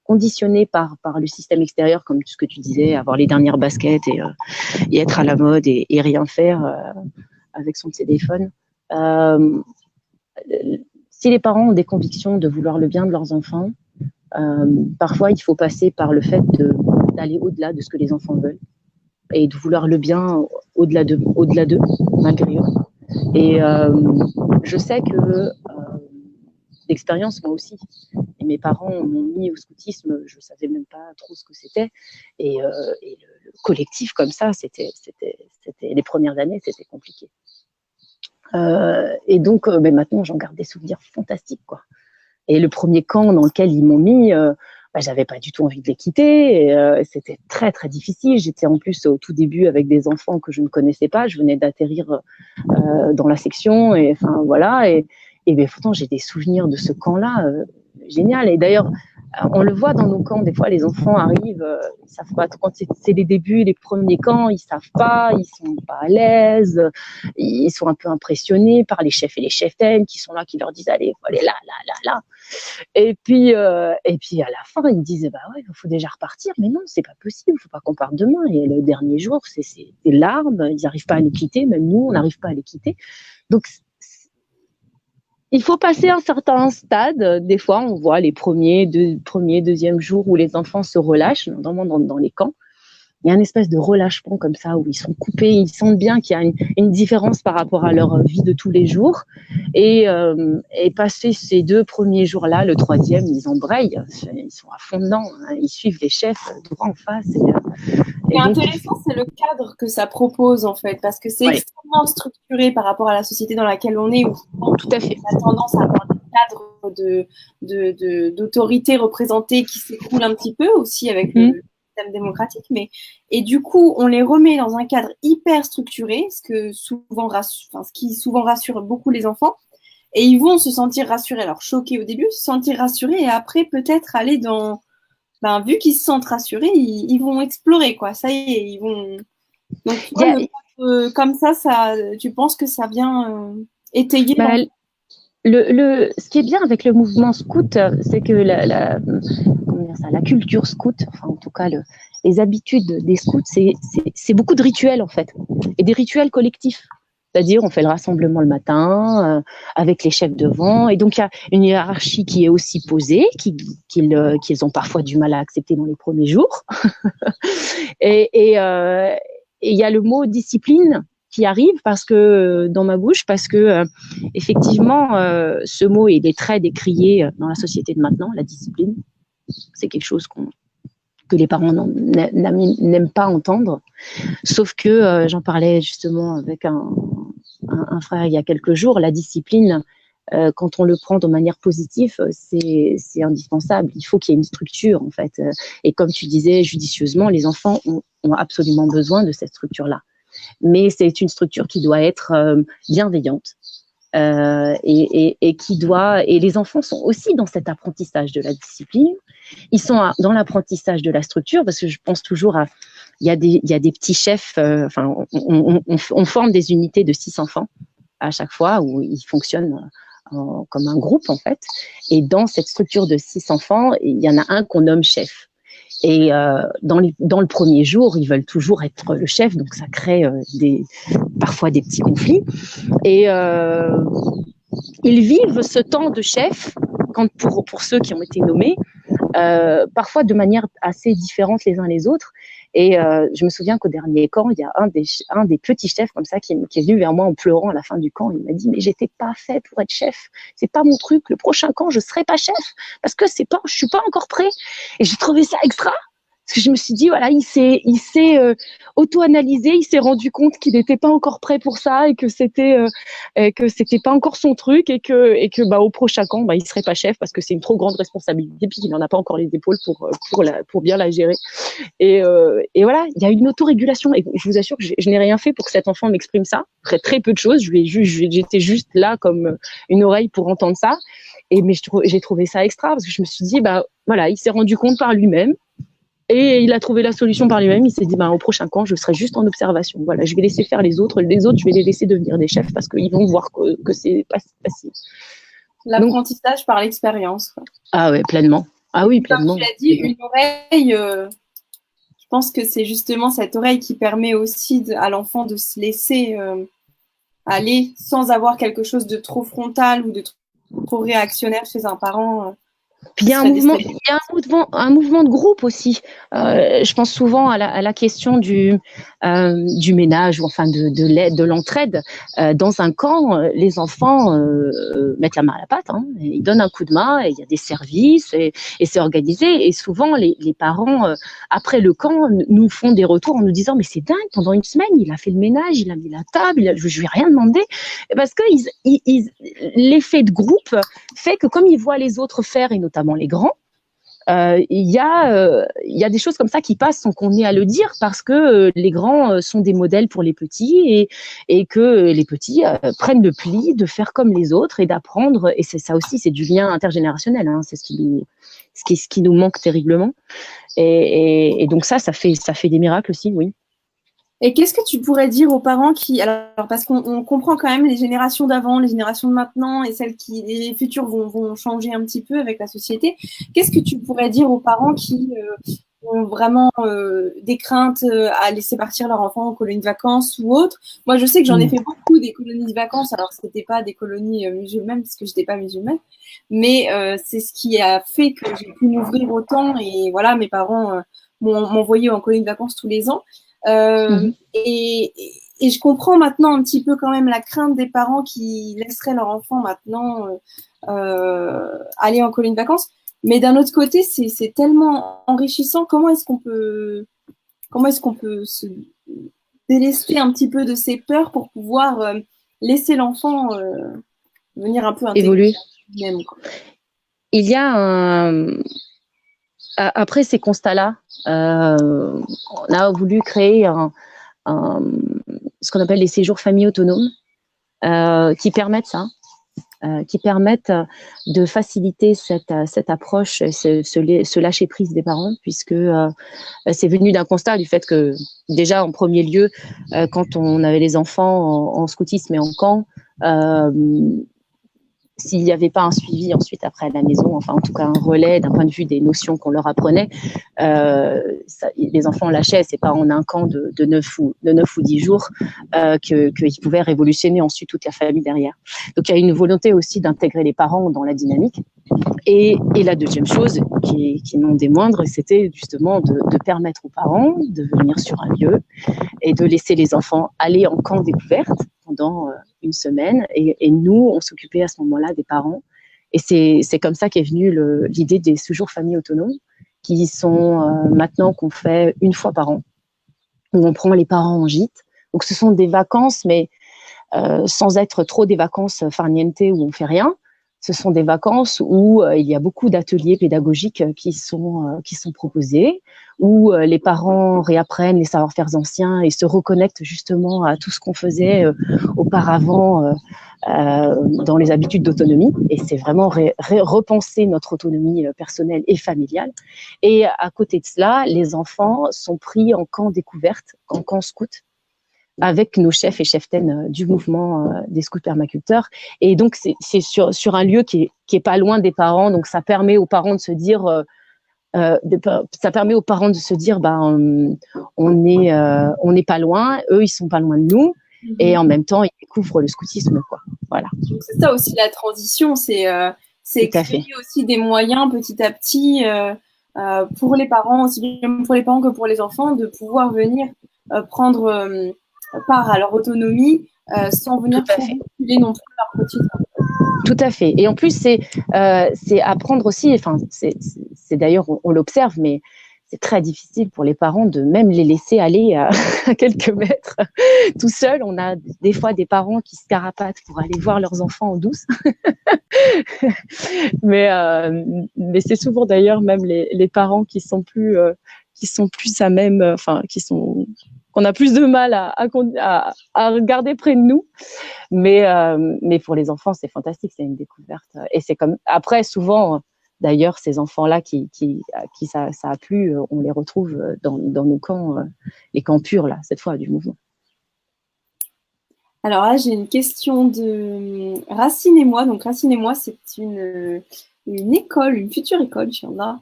conditionnés par le système extérieur, comme ce que tu disais, avoir les dernières baskets et être à la mode et rien faire avec son téléphone, si les parents ont des convictions de vouloir le bien de leurs enfants, parfois il faut passer par le fait d'aller au-delà de ce que les enfants veulent et de vouloir le bien au-delà d'eux, malgré eux. Et je sais que d'expérience, moi aussi, et mes parents m'ont mis au scoutisme, je ne savais même pas trop ce que c'était. Et le collectif comme ça, c'était les premières années, c'était compliqué. Et donc, maintenant, j'en garde des souvenirs fantastiques, quoi. Et le premier camp dans lequel ils m'ont mis, j'avais pas du tout envie de les quitter. Et, c'était très très difficile. J'étais en plus au tout début avec des enfants que je ne connaissais pas. Je venais d'atterrir dans la section et enfin voilà. Et ben, pourtant j'ai des souvenirs de ce camp-là génial. Et d'ailleurs, on le voit dans nos camps. Des fois, les enfants arrivent, ils savent pas. Quand c'est les débuts, les premiers camps, ils savent pas, ils sont pas à l'aise, ils sont un peu impressionnés par les chefs et les cheftaines qui sont là, qui leur disent allez, faut aller là, là, là, là. Et puis à la fin, ils me disent bah ouais, il faut déjà repartir. Mais non, c'est pas possible, il faut pas qu'on parte demain. Et le dernier jour, c'est des larmes, ils n'arrivent pas à nous quitter, même nous, on n'arrive pas à les quitter. Donc il faut passer un certain stade. Des fois, on voit les deuxième jours où les enfants se relâchent, notamment dans les camps. Il y a une espèce de relâchement comme ça où ils sont coupés, ils sentent bien qu'il y a une différence par rapport à leur vie de tous les jours. Et passer ces 2 premiers jours-là, le troisième, ils embrayent, ils sont à fond dedans, hein, ils suivent les chefs droit en face. Ce qui est intéressant, c'est le cadre que ça propose en fait, parce que c'est extrêmement structuré par rapport à la société dans laquelle on est, où tout à fait. on a tendance à avoir des cadres d'autorité représentée qui s'écroulent un petit peu aussi avec le système démocratique, et du coup, on les remet dans un cadre hyper structuré, ce qui souvent rassure beaucoup les enfants, et ils vont se sentir rassurés, alors choqués au début, se sentir rassurés, et après peut-être aller vu qu'ils se sentent rassurés, ils vont explorer, quoi. Ça y est, ils vont. Donc, toi, comme ça, tu penses que ça vient étayer. Ce qui est bien avec le mouvement scout, c'est que la culture scout, enfin en tout cas les habitudes des scouts, c'est beaucoup de rituels en fait, et des rituels collectifs. C'est-à-dire, on fait le rassemblement le matin avec les chefs devant, et donc il y a une hiérarchie qui est aussi posée, qu'ils ont parfois du mal à accepter dans les premiers jours. Et il y a le mot discipline qui arrive dans ma bouche, parce que effectivement, ce mot il est très décrié dans la société de maintenant, la discipline. C'est quelque chose que les parents n'aiment pas entendre. Sauf que j'en parlais justement avec un frère il y a quelques jours, la discipline, quand on le prend de manière positive, c'est indispensable. Il faut qu'il y ait une structure, en fait. Et comme tu disais judicieusement, les enfants ont absolument besoin de cette structure-là. Mais c'est une structure qui doit être bienveillante. Et les enfants sont aussi dans cet apprentissage de la discipline. Ils sont dans l'apprentissage de la structure, parce que je pense toujours il y a des petits chefs, on forme des unités de 6 enfants à chaque fois, où ils fonctionnent comme un groupe en fait. Et dans cette structure de 6 enfants, il y en a un qu'on nomme chef. Et dans le premier jour, ils veulent toujours être le chef, donc ça crée parfois des petits conflits. Et ils vivent ce temps de chef, pour ceux qui ont été nommés, parfois de manière assez différente les uns les autres. Et je me souviens qu'au dernier camp, il y a un des petits chefs comme ça qui est venu vers moi en pleurant à la fin du camp. Il m'a dit, mais j'étais pas fait pour être chef. C'est pas mon truc. Le prochain camp, je serai pas chef parce que je suis pas encore prêt. Et j'ai trouvé ça extra. Parce que je me suis dit, voilà, il s'est auto-analysé, il s'est rendu compte qu'il n'était pas encore prêt pour ça et que c'était pas encore son truc et que bah, au prochain camp, bah, il serait pas chef parce que c'est une trop grande responsabilité puis qu'il n'en a pas encore les épaules pour bien la gérer. Et voilà, il y a une autorégulation et je vous assure que je n'ai rien fait pour que cet enfant m'exprime ça. Très peu de choses. J'étais juste là comme une oreille pour entendre ça. Mais j'ai trouvé ça extra parce que je me suis dit, bah voilà, il s'est rendu compte par lui-même. Et il a trouvé la solution par lui-même. Il s'est dit, au prochain camp, je serai juste en observation. Voilà, je vais laisser faire les autres. Les autres, je vais les laisser devenir des chefs parce qu'ils vont voir que c'est pas facile. L'apprentissage par l'expérience, quoi. Ah ouais, pleinement. Ah oui, pleinement. Comme tu l'as dit, une oreille, je pense que c'est justement cette oreille qui permet aussi à l'enfant de se laisser aller sans avoir quelque chose de trop frontal ou de trop réactionnaire chez un parent. Puis il y a un mouvement de groupe aussi. Je pense souvent à la question du ménage ou enfin de l'aide, de l'entraide. Dans un camp, les enfants mettent la main à la pâte, hein, et ils donnent un coup de main et il y a des services et c'est organisé. Et souvent les parents après le camp nous font des retours en nous disant mais c'est dingue, pendant une semaine il a fait le ménage, il a mis la table, je lui ai rien demandé, parce que l'effet de groupe fait que comme ils voient les autres faire et notamment les grands, il y a des choses comme ça qui passent sans qu'on ait à le dire parce que les grands sont des modèles pour les petits et que les petits prennent le pli de faire comme les autres et d'apprendre. Et c'est ça aussi, c'est du lien intergénérationnel. Hein, c'est ce qui nous manque terriblement. Et donc ça fait des miracles aussi, oui. Et qu'est-ce que tu pourrais dire aux parents alors parce qu'on comprend quand même les générations d'avant, les générations de maintenant et les futures vont changer un petit peu avec la société. Qu'est-ce que tu pourrais dire aux parents qui ont vraiment des craintes à laisser partir leur enfant en colonie de vacances ou autre? Moi, je sais que j'en ai fait beaucoup des colonies de vacances. Alors, c'était pas des colonies musulmanes parce que j'étais pas musulmane, mais c'est ce qui a fait que j'ai pu m'ouvrir autant. Et voilà, mes parents m'ont envoyé en colonie de vacances tous les ans. Et je comprends maintenant un petit peu quand même la crainte des parents qui laisseraient leur enfant maintenant aller en colonie de vacances. Mais d'un autre côté, c'est tellement enrichissant. Comment est-ce qu'on peut se délester un petit peu de ses peurs pour pouvoir laisser l'enfant venir un peu évoluer même, quoi. Il y a après ces constats-là, on a voulu créer ce qu'on appelle les séjours famille autonomes qui permettent ça, qui permettent de faciliter cette approche, ce lâcher prise des parents, puisque c'est venu d'un constat du fait que déjà en premier lieu, quand on avait les enfants en scoutisme et en camp, s'il n'y avait pas un suivi ensuite après à la maison, enfin en tout cas un relais d'un point de vue des notions qu'on leur apprenait, les enfants lâchaient. C'est pas en un camp de 9 ou 10 jours qu'ils pouvaient révolutionner ensuite toute la famille derrière. Donc il y a une volonté aussi d'intégrer les parents dans la dynamique. Et la deuxième chose, qui n'en des moindres, c'était justement de permettre aux parents de venir sur un lieu et de laisser les enfants aller en camp découverte pendant une semaine. Et nous, on s'occupait à ce moment-là des parents. Et c'est comme ça qu'est venue l'idée des séjours famille autonomes, qui sont maintenant qu'on fait une fois par an, où on prend les parents en gîte. Donc ce sont des vacances, mais sans être trop des vacances farniente où on fait rien. Ce sont des vacances où il y a beaucoup d'ateliers pédagogiques qui sont proposés, où les parents réapprennent les savoir-faire anciens et se reconnectent justement à tout ce qu'on faisait auparavant dans les habitudes d'autonomie. Et c'est vraiment repenser notre autonomie personnelle et familiale. Et à côté de cela, les enfants sont pris en camp découverte, en camp scout, avec nos chefs et cheftaines du mouvement des scouts permaculteurs. Et donc, c'est sur un lieu qui est pas loin des parents. Donc, ça permet aux parents de se dire, on n'est pas loin, eux, ils sont pas loin de nous. Et en même temps, ils découvrent le scoutisme, quoi. Voilà. Donc, c'est ça aussi la transition, c'est créer aussi des moyens petit à petit pour les parents, aussi bien pour les parents que pour les enfants, de pouvoir venir prendre part à leur autonomie sans venir Tout à trop fait. bousculer non plus leur quotidien. Tout à fait. Et en plus, c'est apprendre aussi, enfin, c'est d'ailleurs, on l'observe, mais c'est très difficile pour les parents de même les laisser aller à, à quelques mètres tout seuls. On a des fois des parents qui se carapatent pour aller voir leurs enfants en douce. mais c'est souvent d'ailleurs même les parents qui sont plus à même, enfin, qu'on a plus de mal à regarder près de nous. Mais pour les enfants, c'est fantastique, c'est une découverte. Et c'est comme après souvent, d'ailleurs, ces enfants-là à qui ça a plu, on les retrouve dans nos camps, les camps purs là, cette fois du mouvement. Alors là, j'ai une question de Racine et moi. Donc Racine et moi, c'est une école, une future école, il y en a,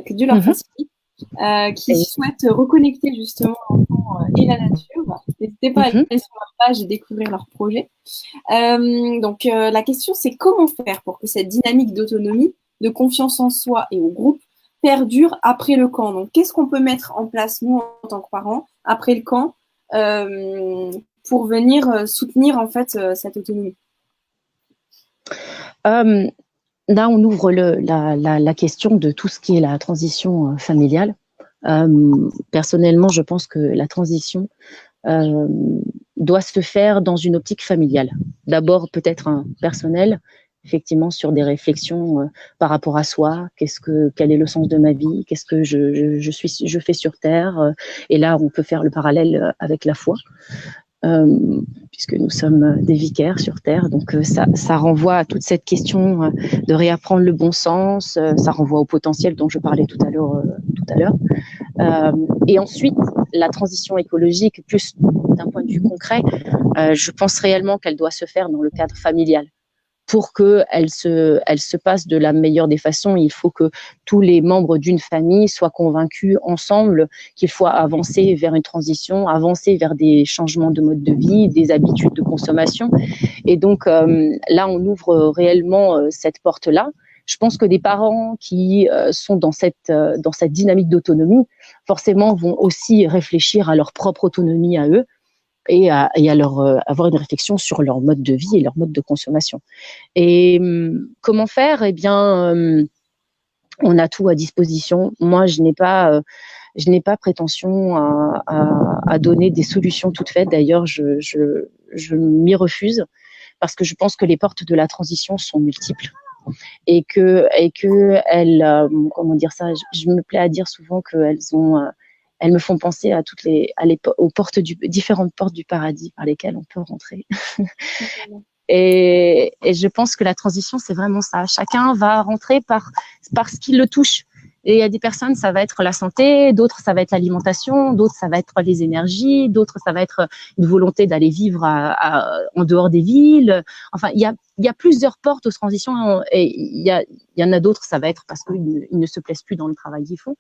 que Dieu leur Mm-hmm. fasse qui souhaitent reconnecter justement l'enfant et la nature. N'hésitez pas à aller Mm-hmm. sur leur page et découvrir leur projet. Donc la question, c'est comment faire pour que cette dynamique d'autonomie, de confiance en soi et au groupe perdure après le camp. Donc qu'est-ce qu'on peut mettre en place, nous, en tant que parents, après le camp, euh, pour venir soutenir en fait cette autonomie? Euh, Là, on ouvre la question de tout ce qui est la transition familiale. Personnellement, je pense que la transition euh, doit se faire dans une optique familiale. D'abord, peut-être un personnel, effectivement, sur des réflexions par rapport à soi. Quel est le sens de ma vie? Qu'est-ce que je fais sur Terre? Et là, on peut faire le parallèle avec la foi. Puisque nous sommes des vicaires sur Terre. Donc ça renvoie à toute cette question de réapprendre le bon sens, ça renvoie au potentiel dont je parlais tout à l'heure. Et ensuite, la transition écologique, plus d'un point de vue concret, je pense réellement qu'elle doit se faire dans le cadre familial. Pour qu'elle se passe de la meilleure des façons, il faut que tous les membres d'une famille soient convaincus ensemble qu'il faut avancer vers une transition, avancer vers des changements de mode de vie, des habitudes de consommation. Et donc là, on ouvre réellement cette porte-là. Je pense que des parents qui sont dans cette dynamique d'autonomie, forcément, vont aussi réfléchir à leur propre autonomie à eux et à leur avoir une réflexion sur leur mode de vie et leur mode de consommation. Et comment faire? Eh bien, on a tout à disposition. Moi, je n'ai pas prétention à donner des solutions toutes faites. D'ailleurs, je m'y refuse parce que je pense que les portes de la transition sont multiples et que elles, comment dire ça? Je me plais à dire souvent elles me font penser à aux différentes portes du paradis par lesquelles on peut rentrer. Et je pense que la transition, c'est vraiment ça. Chacun va rentrer par ce qui le touche. Et il y a des personnes, ça va être la santé, d'autres, ça va être l'alimentation, d'autres, ça va être les énergies, d'autres, ça va être une volonté d'aller vivre en dehors des villes. Enfin, il y a plusieurs portes aux transitions et il y en a d'autres, ça va être parce qu'ils ne se plaisent plus dans le travail qu'ils font.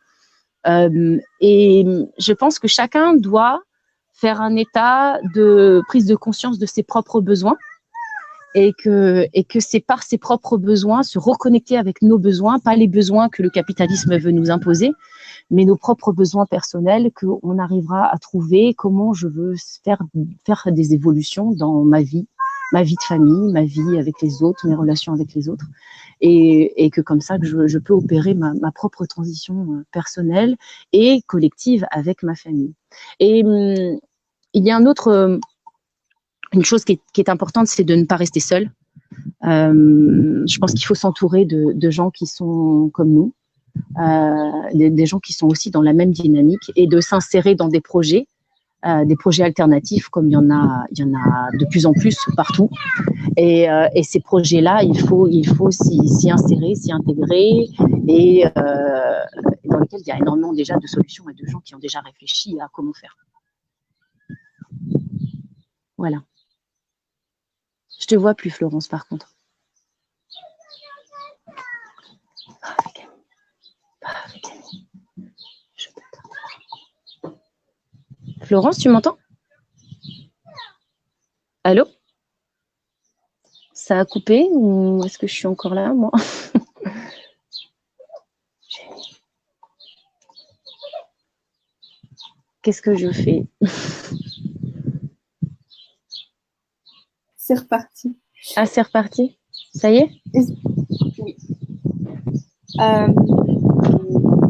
Et je pense que chacun doit faire un état de prise de conscience de ses propres besoins et que c'est par ses propres besoins, se reconnecter avec nos besoins, pas les besoins que le capitalisme veut nous imposer, mais nos propres besoins personnels, qu'on arrivera à trouver comment je veux faire des évolutions dans ma vie de famille, ma vie avec les autres, mes relations avec les autres, et que comme ça, que je peux opérer ma propre transition personnelle et collective avec ma famille. Et il y a une chose qui est importante, c'est de ne pas rester seul. Je pense qu'il faut s'entourer de gens qui sont comme nous, des gens qui sont aussi dans la même dynamique et de s'insérer dans des projets alternatifs comme il y en a de plus en plus partout. Et ces projets-là, il faut s'y insérer, s'y intégrer et dans lesquels il y a énormément déjà de solutions et de gens qui ont déjà réfléchi à comment faire. Voilà. Je te vois plus, Florence, par contre. Florence, tu m'entends? Allô? Ça a coupé ou est-ce que je suis encore là, moi? qu'est-ce que je fais? C'est reparti. Ah, c'est reparti? Ça y est? Oui.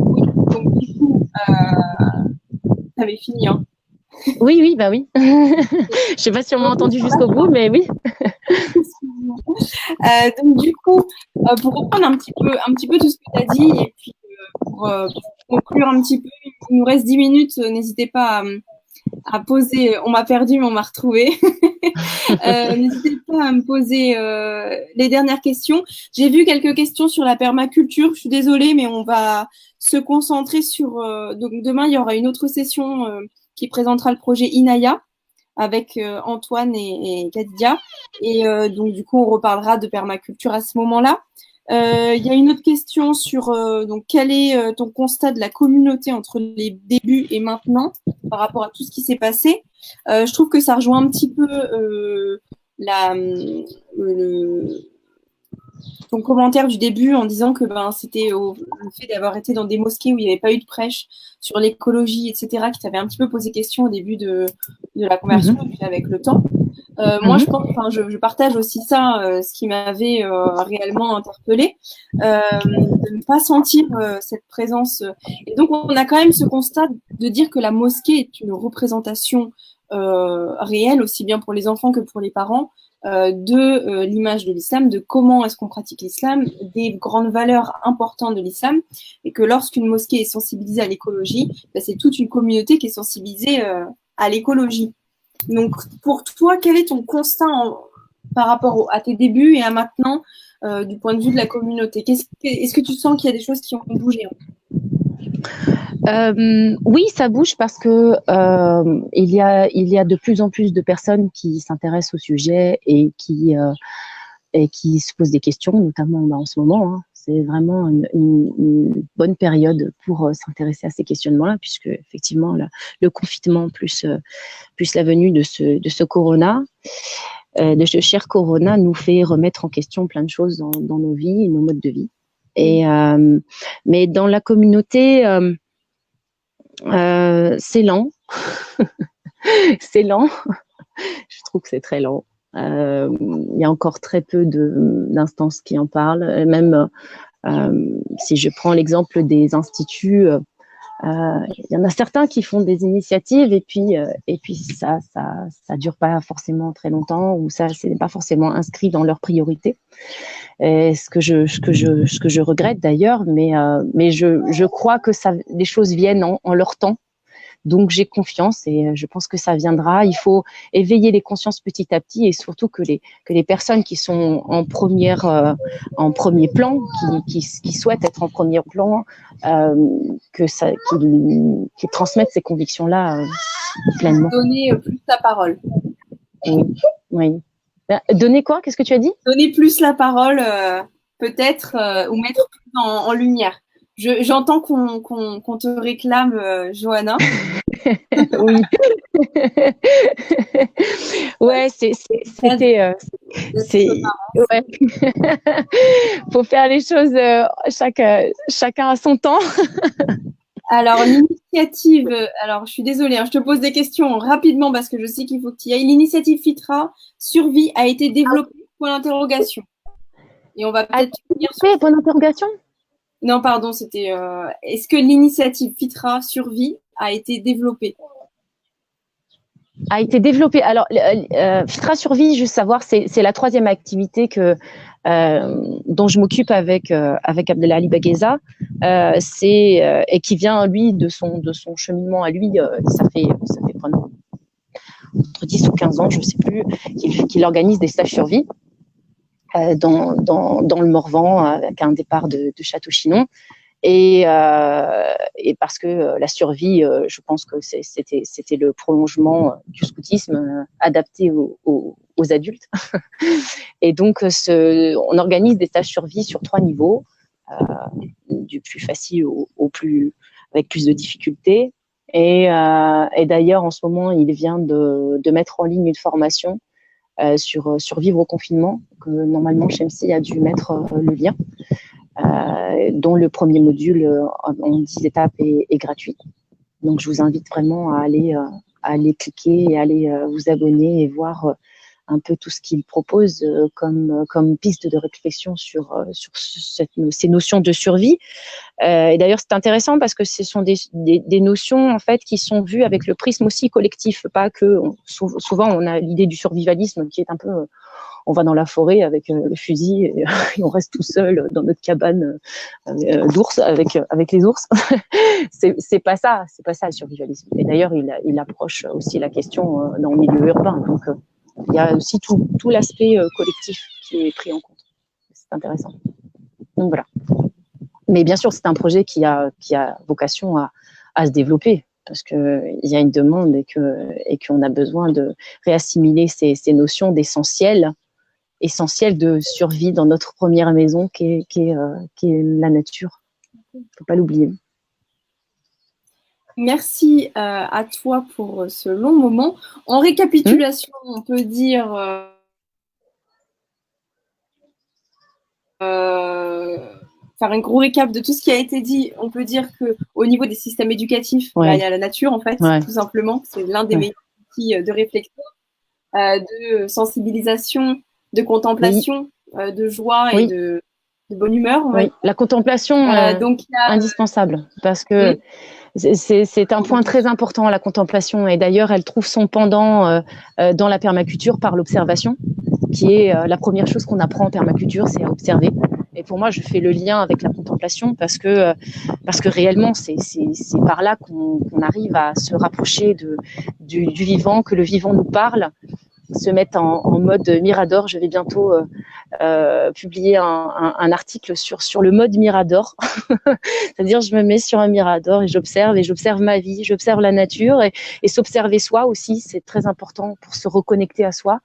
Oui. Donc, du coup, t'avais fini, hein. Oui, oui, bah oui. Je sais pas si on m'a entendu jusqu'au bout, mais oui. Donc du coup, pour reprendre un petit peu tout ce que tu as dit, et puis pour conclure un petit peu, il nous reste 10 minutes, n'hésitez pas à poser, on m'a perdu mais on m'a retrouvé. N'hésitez pas à me poser les dernières questions. J'ai vu quelques questions sur la permaculture, je suis désolée, mais on va se concentrer sur... donc demain, il y aura une autre session qui présentera le projet Inaya avec Antoine et Kadia. Et donc, du coup, on reparlera de permaculture à ce moment-là. Il y a une autre question sur donc quel est ton constat de la communauté entre les débuts et maintenant par rapport à tout ce qui s'est passé. Je trouve que ça rejoint un petit peu ton commentaire du début en disant que c'était le fait d'avoir été dans des mosquées où il n'y avait pas eu de prêche sur l'écologie, etc., qui t'avait un petit peu posé question au début de la conversion, et puis avec le temps. Moi, je partage aussi ça, ce qui m'avait réellement interpellée, de ne pas sentir cette présence. Et donc, on a quand même ce constat de dire que la mosquée est une représentation réelle, aussi bien pour les enfants que pour les parents, de l'image de l'islam, de comment est-ce qu'on pratique l'islam, des grandes valeurs importantes de l'islam, et que lorsqu'une mosquée est sensibilisée à l'écologie, c'est toute une communauté qui est sensibilisée à l'écologie. Donc, pour toi, quel est ton constat par rapport à tes débuts et à maintenant, du point de vue de la communauté? Est-ce que tu sens qu'il y a des choses qui ont bougé? Oui, ça bouge parce que il y a de plus en plus de personnes qui s'intéressent au sujet et qui se posent des questions, notamment en ce moment. Hein. C'est vraiment une bonne période pour s'intéresser à ces questionnements-là, puisque effectivement le confinement plus la venue de ce corona, de ce cher corona, nous fait remettre en question plein de choses dans nos vies et nos modes de vie. Et mais dans la communauté, c'est lent. C'est lent. Je trouve que c'est très lent. Il y a encore très peu d'instances qui en parlent. Même si je prends l'exemple des instituts, il y en a certains qui font des initiatives et puis ça dure pas forcément très longtemps, ou ça c'est pas forcément inscrit dans leurs priorités. Ce que je regrette d'ailleurs, mais je crois que les choses viennent en leur temps. Donc j'ai confiance et je pense que ça viendra. Il faut éveiller les consciences petit à petit, et surtout que les personnes qui sont en premier plan, qui souhaitent être en premier plan, qu'ils transmettent ces convictions-là pleinement. Donner plus la parole. Oui, oui. Donner quoi? Qu'est-ce que tu as dit? Donner plus la parole, peut-être, ou mettre plus en lumière. J'entends qu'on te réclame, Johanna. Oui. Ouais, c'était. Ouais. Faut faire les choses chacun à son temps. Alors, l'initiative, alors je suis désolée, hein, je te pose des questions rapidement parce que je sais qu'il faut que tu y ailles. L'initiative FITRA Survie a été développée, point d'interrogation. Et on va peut-être finir sur... Point d'interrogation? Non, pardon, c'était... est-ce que l'initiative FITRA Survie a été développée? A été développée. Alors, FITRA Survie, juste savoir, c'est la troisième activité dont je m'occupe avec Abdelali Bagheza, et qui vient lui de son cheminement à lui. Ça fait entre 10 ou 15 ans, je ne sais plus, qu'il organise des stages survie dans le Morvan, avec un départ de Château-Chinon. Et parce que la survie, je pense que c'était le prolongement du scoutisme adapté aux adultes. Et donc, on organise des stages survie sur 3 niveaux, du plus facile au plus, avec plus de difficultés. Et d'ailleurs, en ce moment, il vient de mettre en ligne une formation sur vivre au confinement, que normalement Chemsi a dû mettre le lien. Dont le premier module en 10 étapes est gratuit. Donc, je vous invite vraiment à aller cliquer et à aller vous abonner et voir un peu tout ce qu'il propose comme piste de réflexion sur ces notions de survie. Et d'ailleurs, c'est intéressant parce que ce sont des notions en fait qui sont vues avec le prisme aussi collectif, pas que souvent on a l'idée du survivalisme qui est un peu on va dans la forêt avec le fusil et on reste tout seul dans notre cabane d'ours avec les ours. c'est pas ça le survivalisme. Et d'ailleurs, il approche aussi la question dans le milieu urbain. Donc il y a aussi tout l'aspect collectif qui est pris en compte. C'est intéressant. Donc voilà. Mais bien sûr, c'est un projet qui a vocation à se développer parce qu'il y a une demande et qu'on a besoin de réassimiler ces notions d'essentiel de survie dans notre première maison qui est la nature. Il ne faut pas l'oublier. Merci à toi pour ce long moment. En récapitulation, on peut dire faire un gros récap de tout ce qui a été dit. On peut dire qu'au niveau des systèmes éducatifs, il y a la nature, en fait, tout simplement. C'est l'un des meilleurs outils de réflexion, de sensibilisation, de contemplation, de joie et de bonne humeur. Oui, la contemplation donc, indispensable parce que c'est un point très important, la contemplation. Et d'ailleurs, elle trouve son pendant dans la permaculture par l'observation, qui est la première chose qu'on apprend en permaculture, c'est à observer. Et pour moi, je fais le lien avec la contemplation parce que réellement, c'est par là qu'on arrive à se rapprocher du vivant, que le vivant nous parle, se mettre en mode Mirador. Je vais bientôt publier un article sur le mode Mirador. C'est-à-dire, je me mets sur un Mirador et j'observe ma vie, j'observe la nature et s'observer soi aussi, c'est très important pour se reconnecter à soi,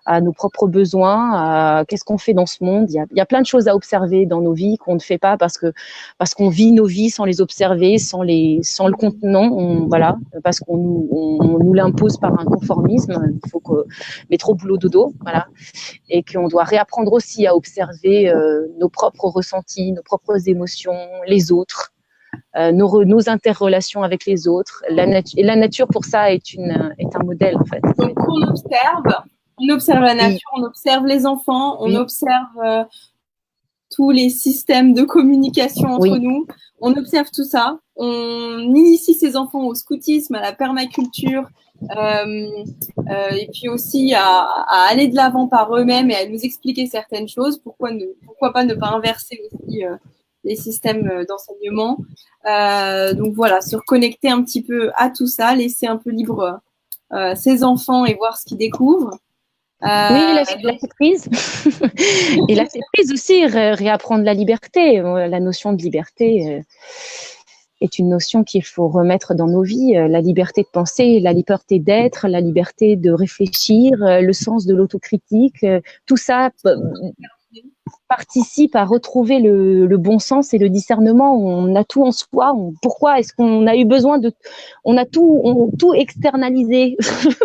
à nos propres besoins, à qu'est-ce qu'on fait dans ce monde. Il y a plein de choses à observer dans nos vies qu'on ne fait pas parce qu'on vit nos vies sans les observer, sans le contenant, voilà, parce qu'on nous l'impose par un conformisme. Il faut que métro boulot dodo, voilà, et qu'on doit réapprendre aussi à observer nos propres ressentis, nos propres émotions, les autres. Nos interrelations avec les autres. Et la nature, pour ça, est un modèle, en fait. Donc, on observe la nature, on observe les enfants, on observe tous les systèmes de communication entre nous. On observe tout ça. On initie ses enfants au scoutisme, à la permaculture, et puis aussi à aller de l'avant par eux-mêmes et à nous expliquer certaines choses. Pourquoi pas ne pas inverser aussi les systèmes d'enseignement. Donc voilà, se reconnecter un petit peu à tout ça, laisser un peu libre ses enfants et voir ce qu'ils découvrent. Oui, lâcher prise. Et lâcher prise aussi, réapprendre la liberté. La notion de liberté est une notion qu'il faut remettre dans nos vies. La liberté de penser, la liberté d'être, la liberté de réfléchir, le sens de l'autocritique. Tout ça participe à retrouver le bon sens et le discernement. On a tout en soi. Pourquoi est-ce qu'on a eu besoin de... On a tout externalisé. C'est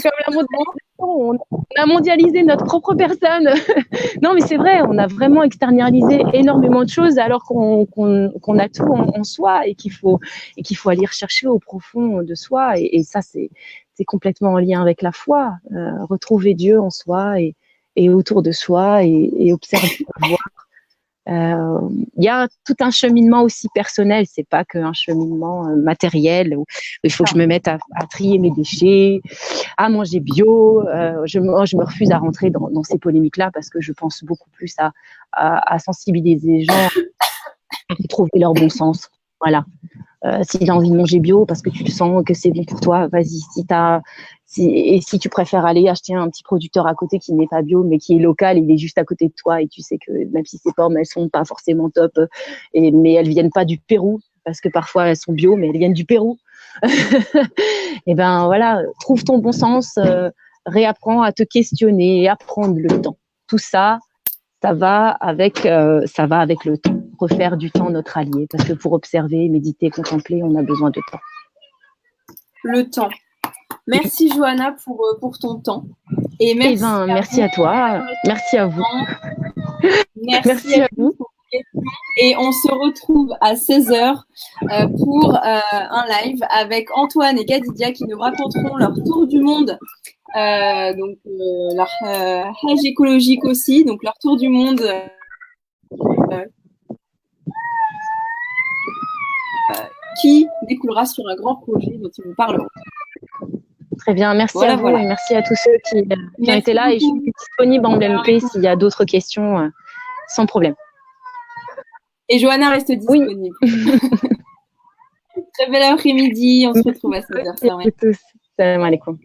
comme la mondialisation. On a mondialisé notre propre personne. Non, mais c'est vrai, on a vraiment externalisé énormément de choses alors qu'on a tout en soi et qu'il faut aller rechercher au profond de soi. Et ça, c'est complètement en lien avec la foi. Retrouver Dieu en soi et autour de soi et observer, voir. Il y a tout un cheminement aussi personnel, c'est pas qu'un cheminement matériel où il faut que je me mette à trier mes déchets, à manger bio. Je me refuse à rentrer dans ces polémiques-là parce que je pense beaucoup plus à sensibiliser les gens à trouver leur bon sens. Voilà. Si tu as envie de manger bio parce que tu sens que c'est bon pour toi, vas-y. Si tu préfères aller acheter un petit producteur à côté qui n'est pas bio mais qui est local, il est juste à côté de toi et tu sais que même si ces pommes elles sont pas forcément top, mais elles viennent pas du Pérou parce que parfois elles sont bio mais elles viennent du Pérou. Et ben voilà, trouve ton bon sens, réapprends à te questionner et à prendre le temps. Tout ça, ça va avec le temps. Refaire du temps notre allié parce que pour observer, méditer, contempler, on a besoin de temps. Le temps. Merci Johanna pour ton temps. Et merci à toi. Merci à vous. Merci à vous. Et on se retrouve à 16h pour un live avec Antoine et Gadidia qui nous raconteront leur tour du monde, leur hajj écologique aussi, donc leur tour du monde qui découlera sur un grand projet dont ils vous parleront. Très bien, merci à vous et merci à tous ceux qui ont été là. Et je suis disponible en MP s'il y a d'autres questions, sans problème. Et Johanna reste disponible. Oui. Très bel après-midi, on se retrouve à 16h. Salam alaikum.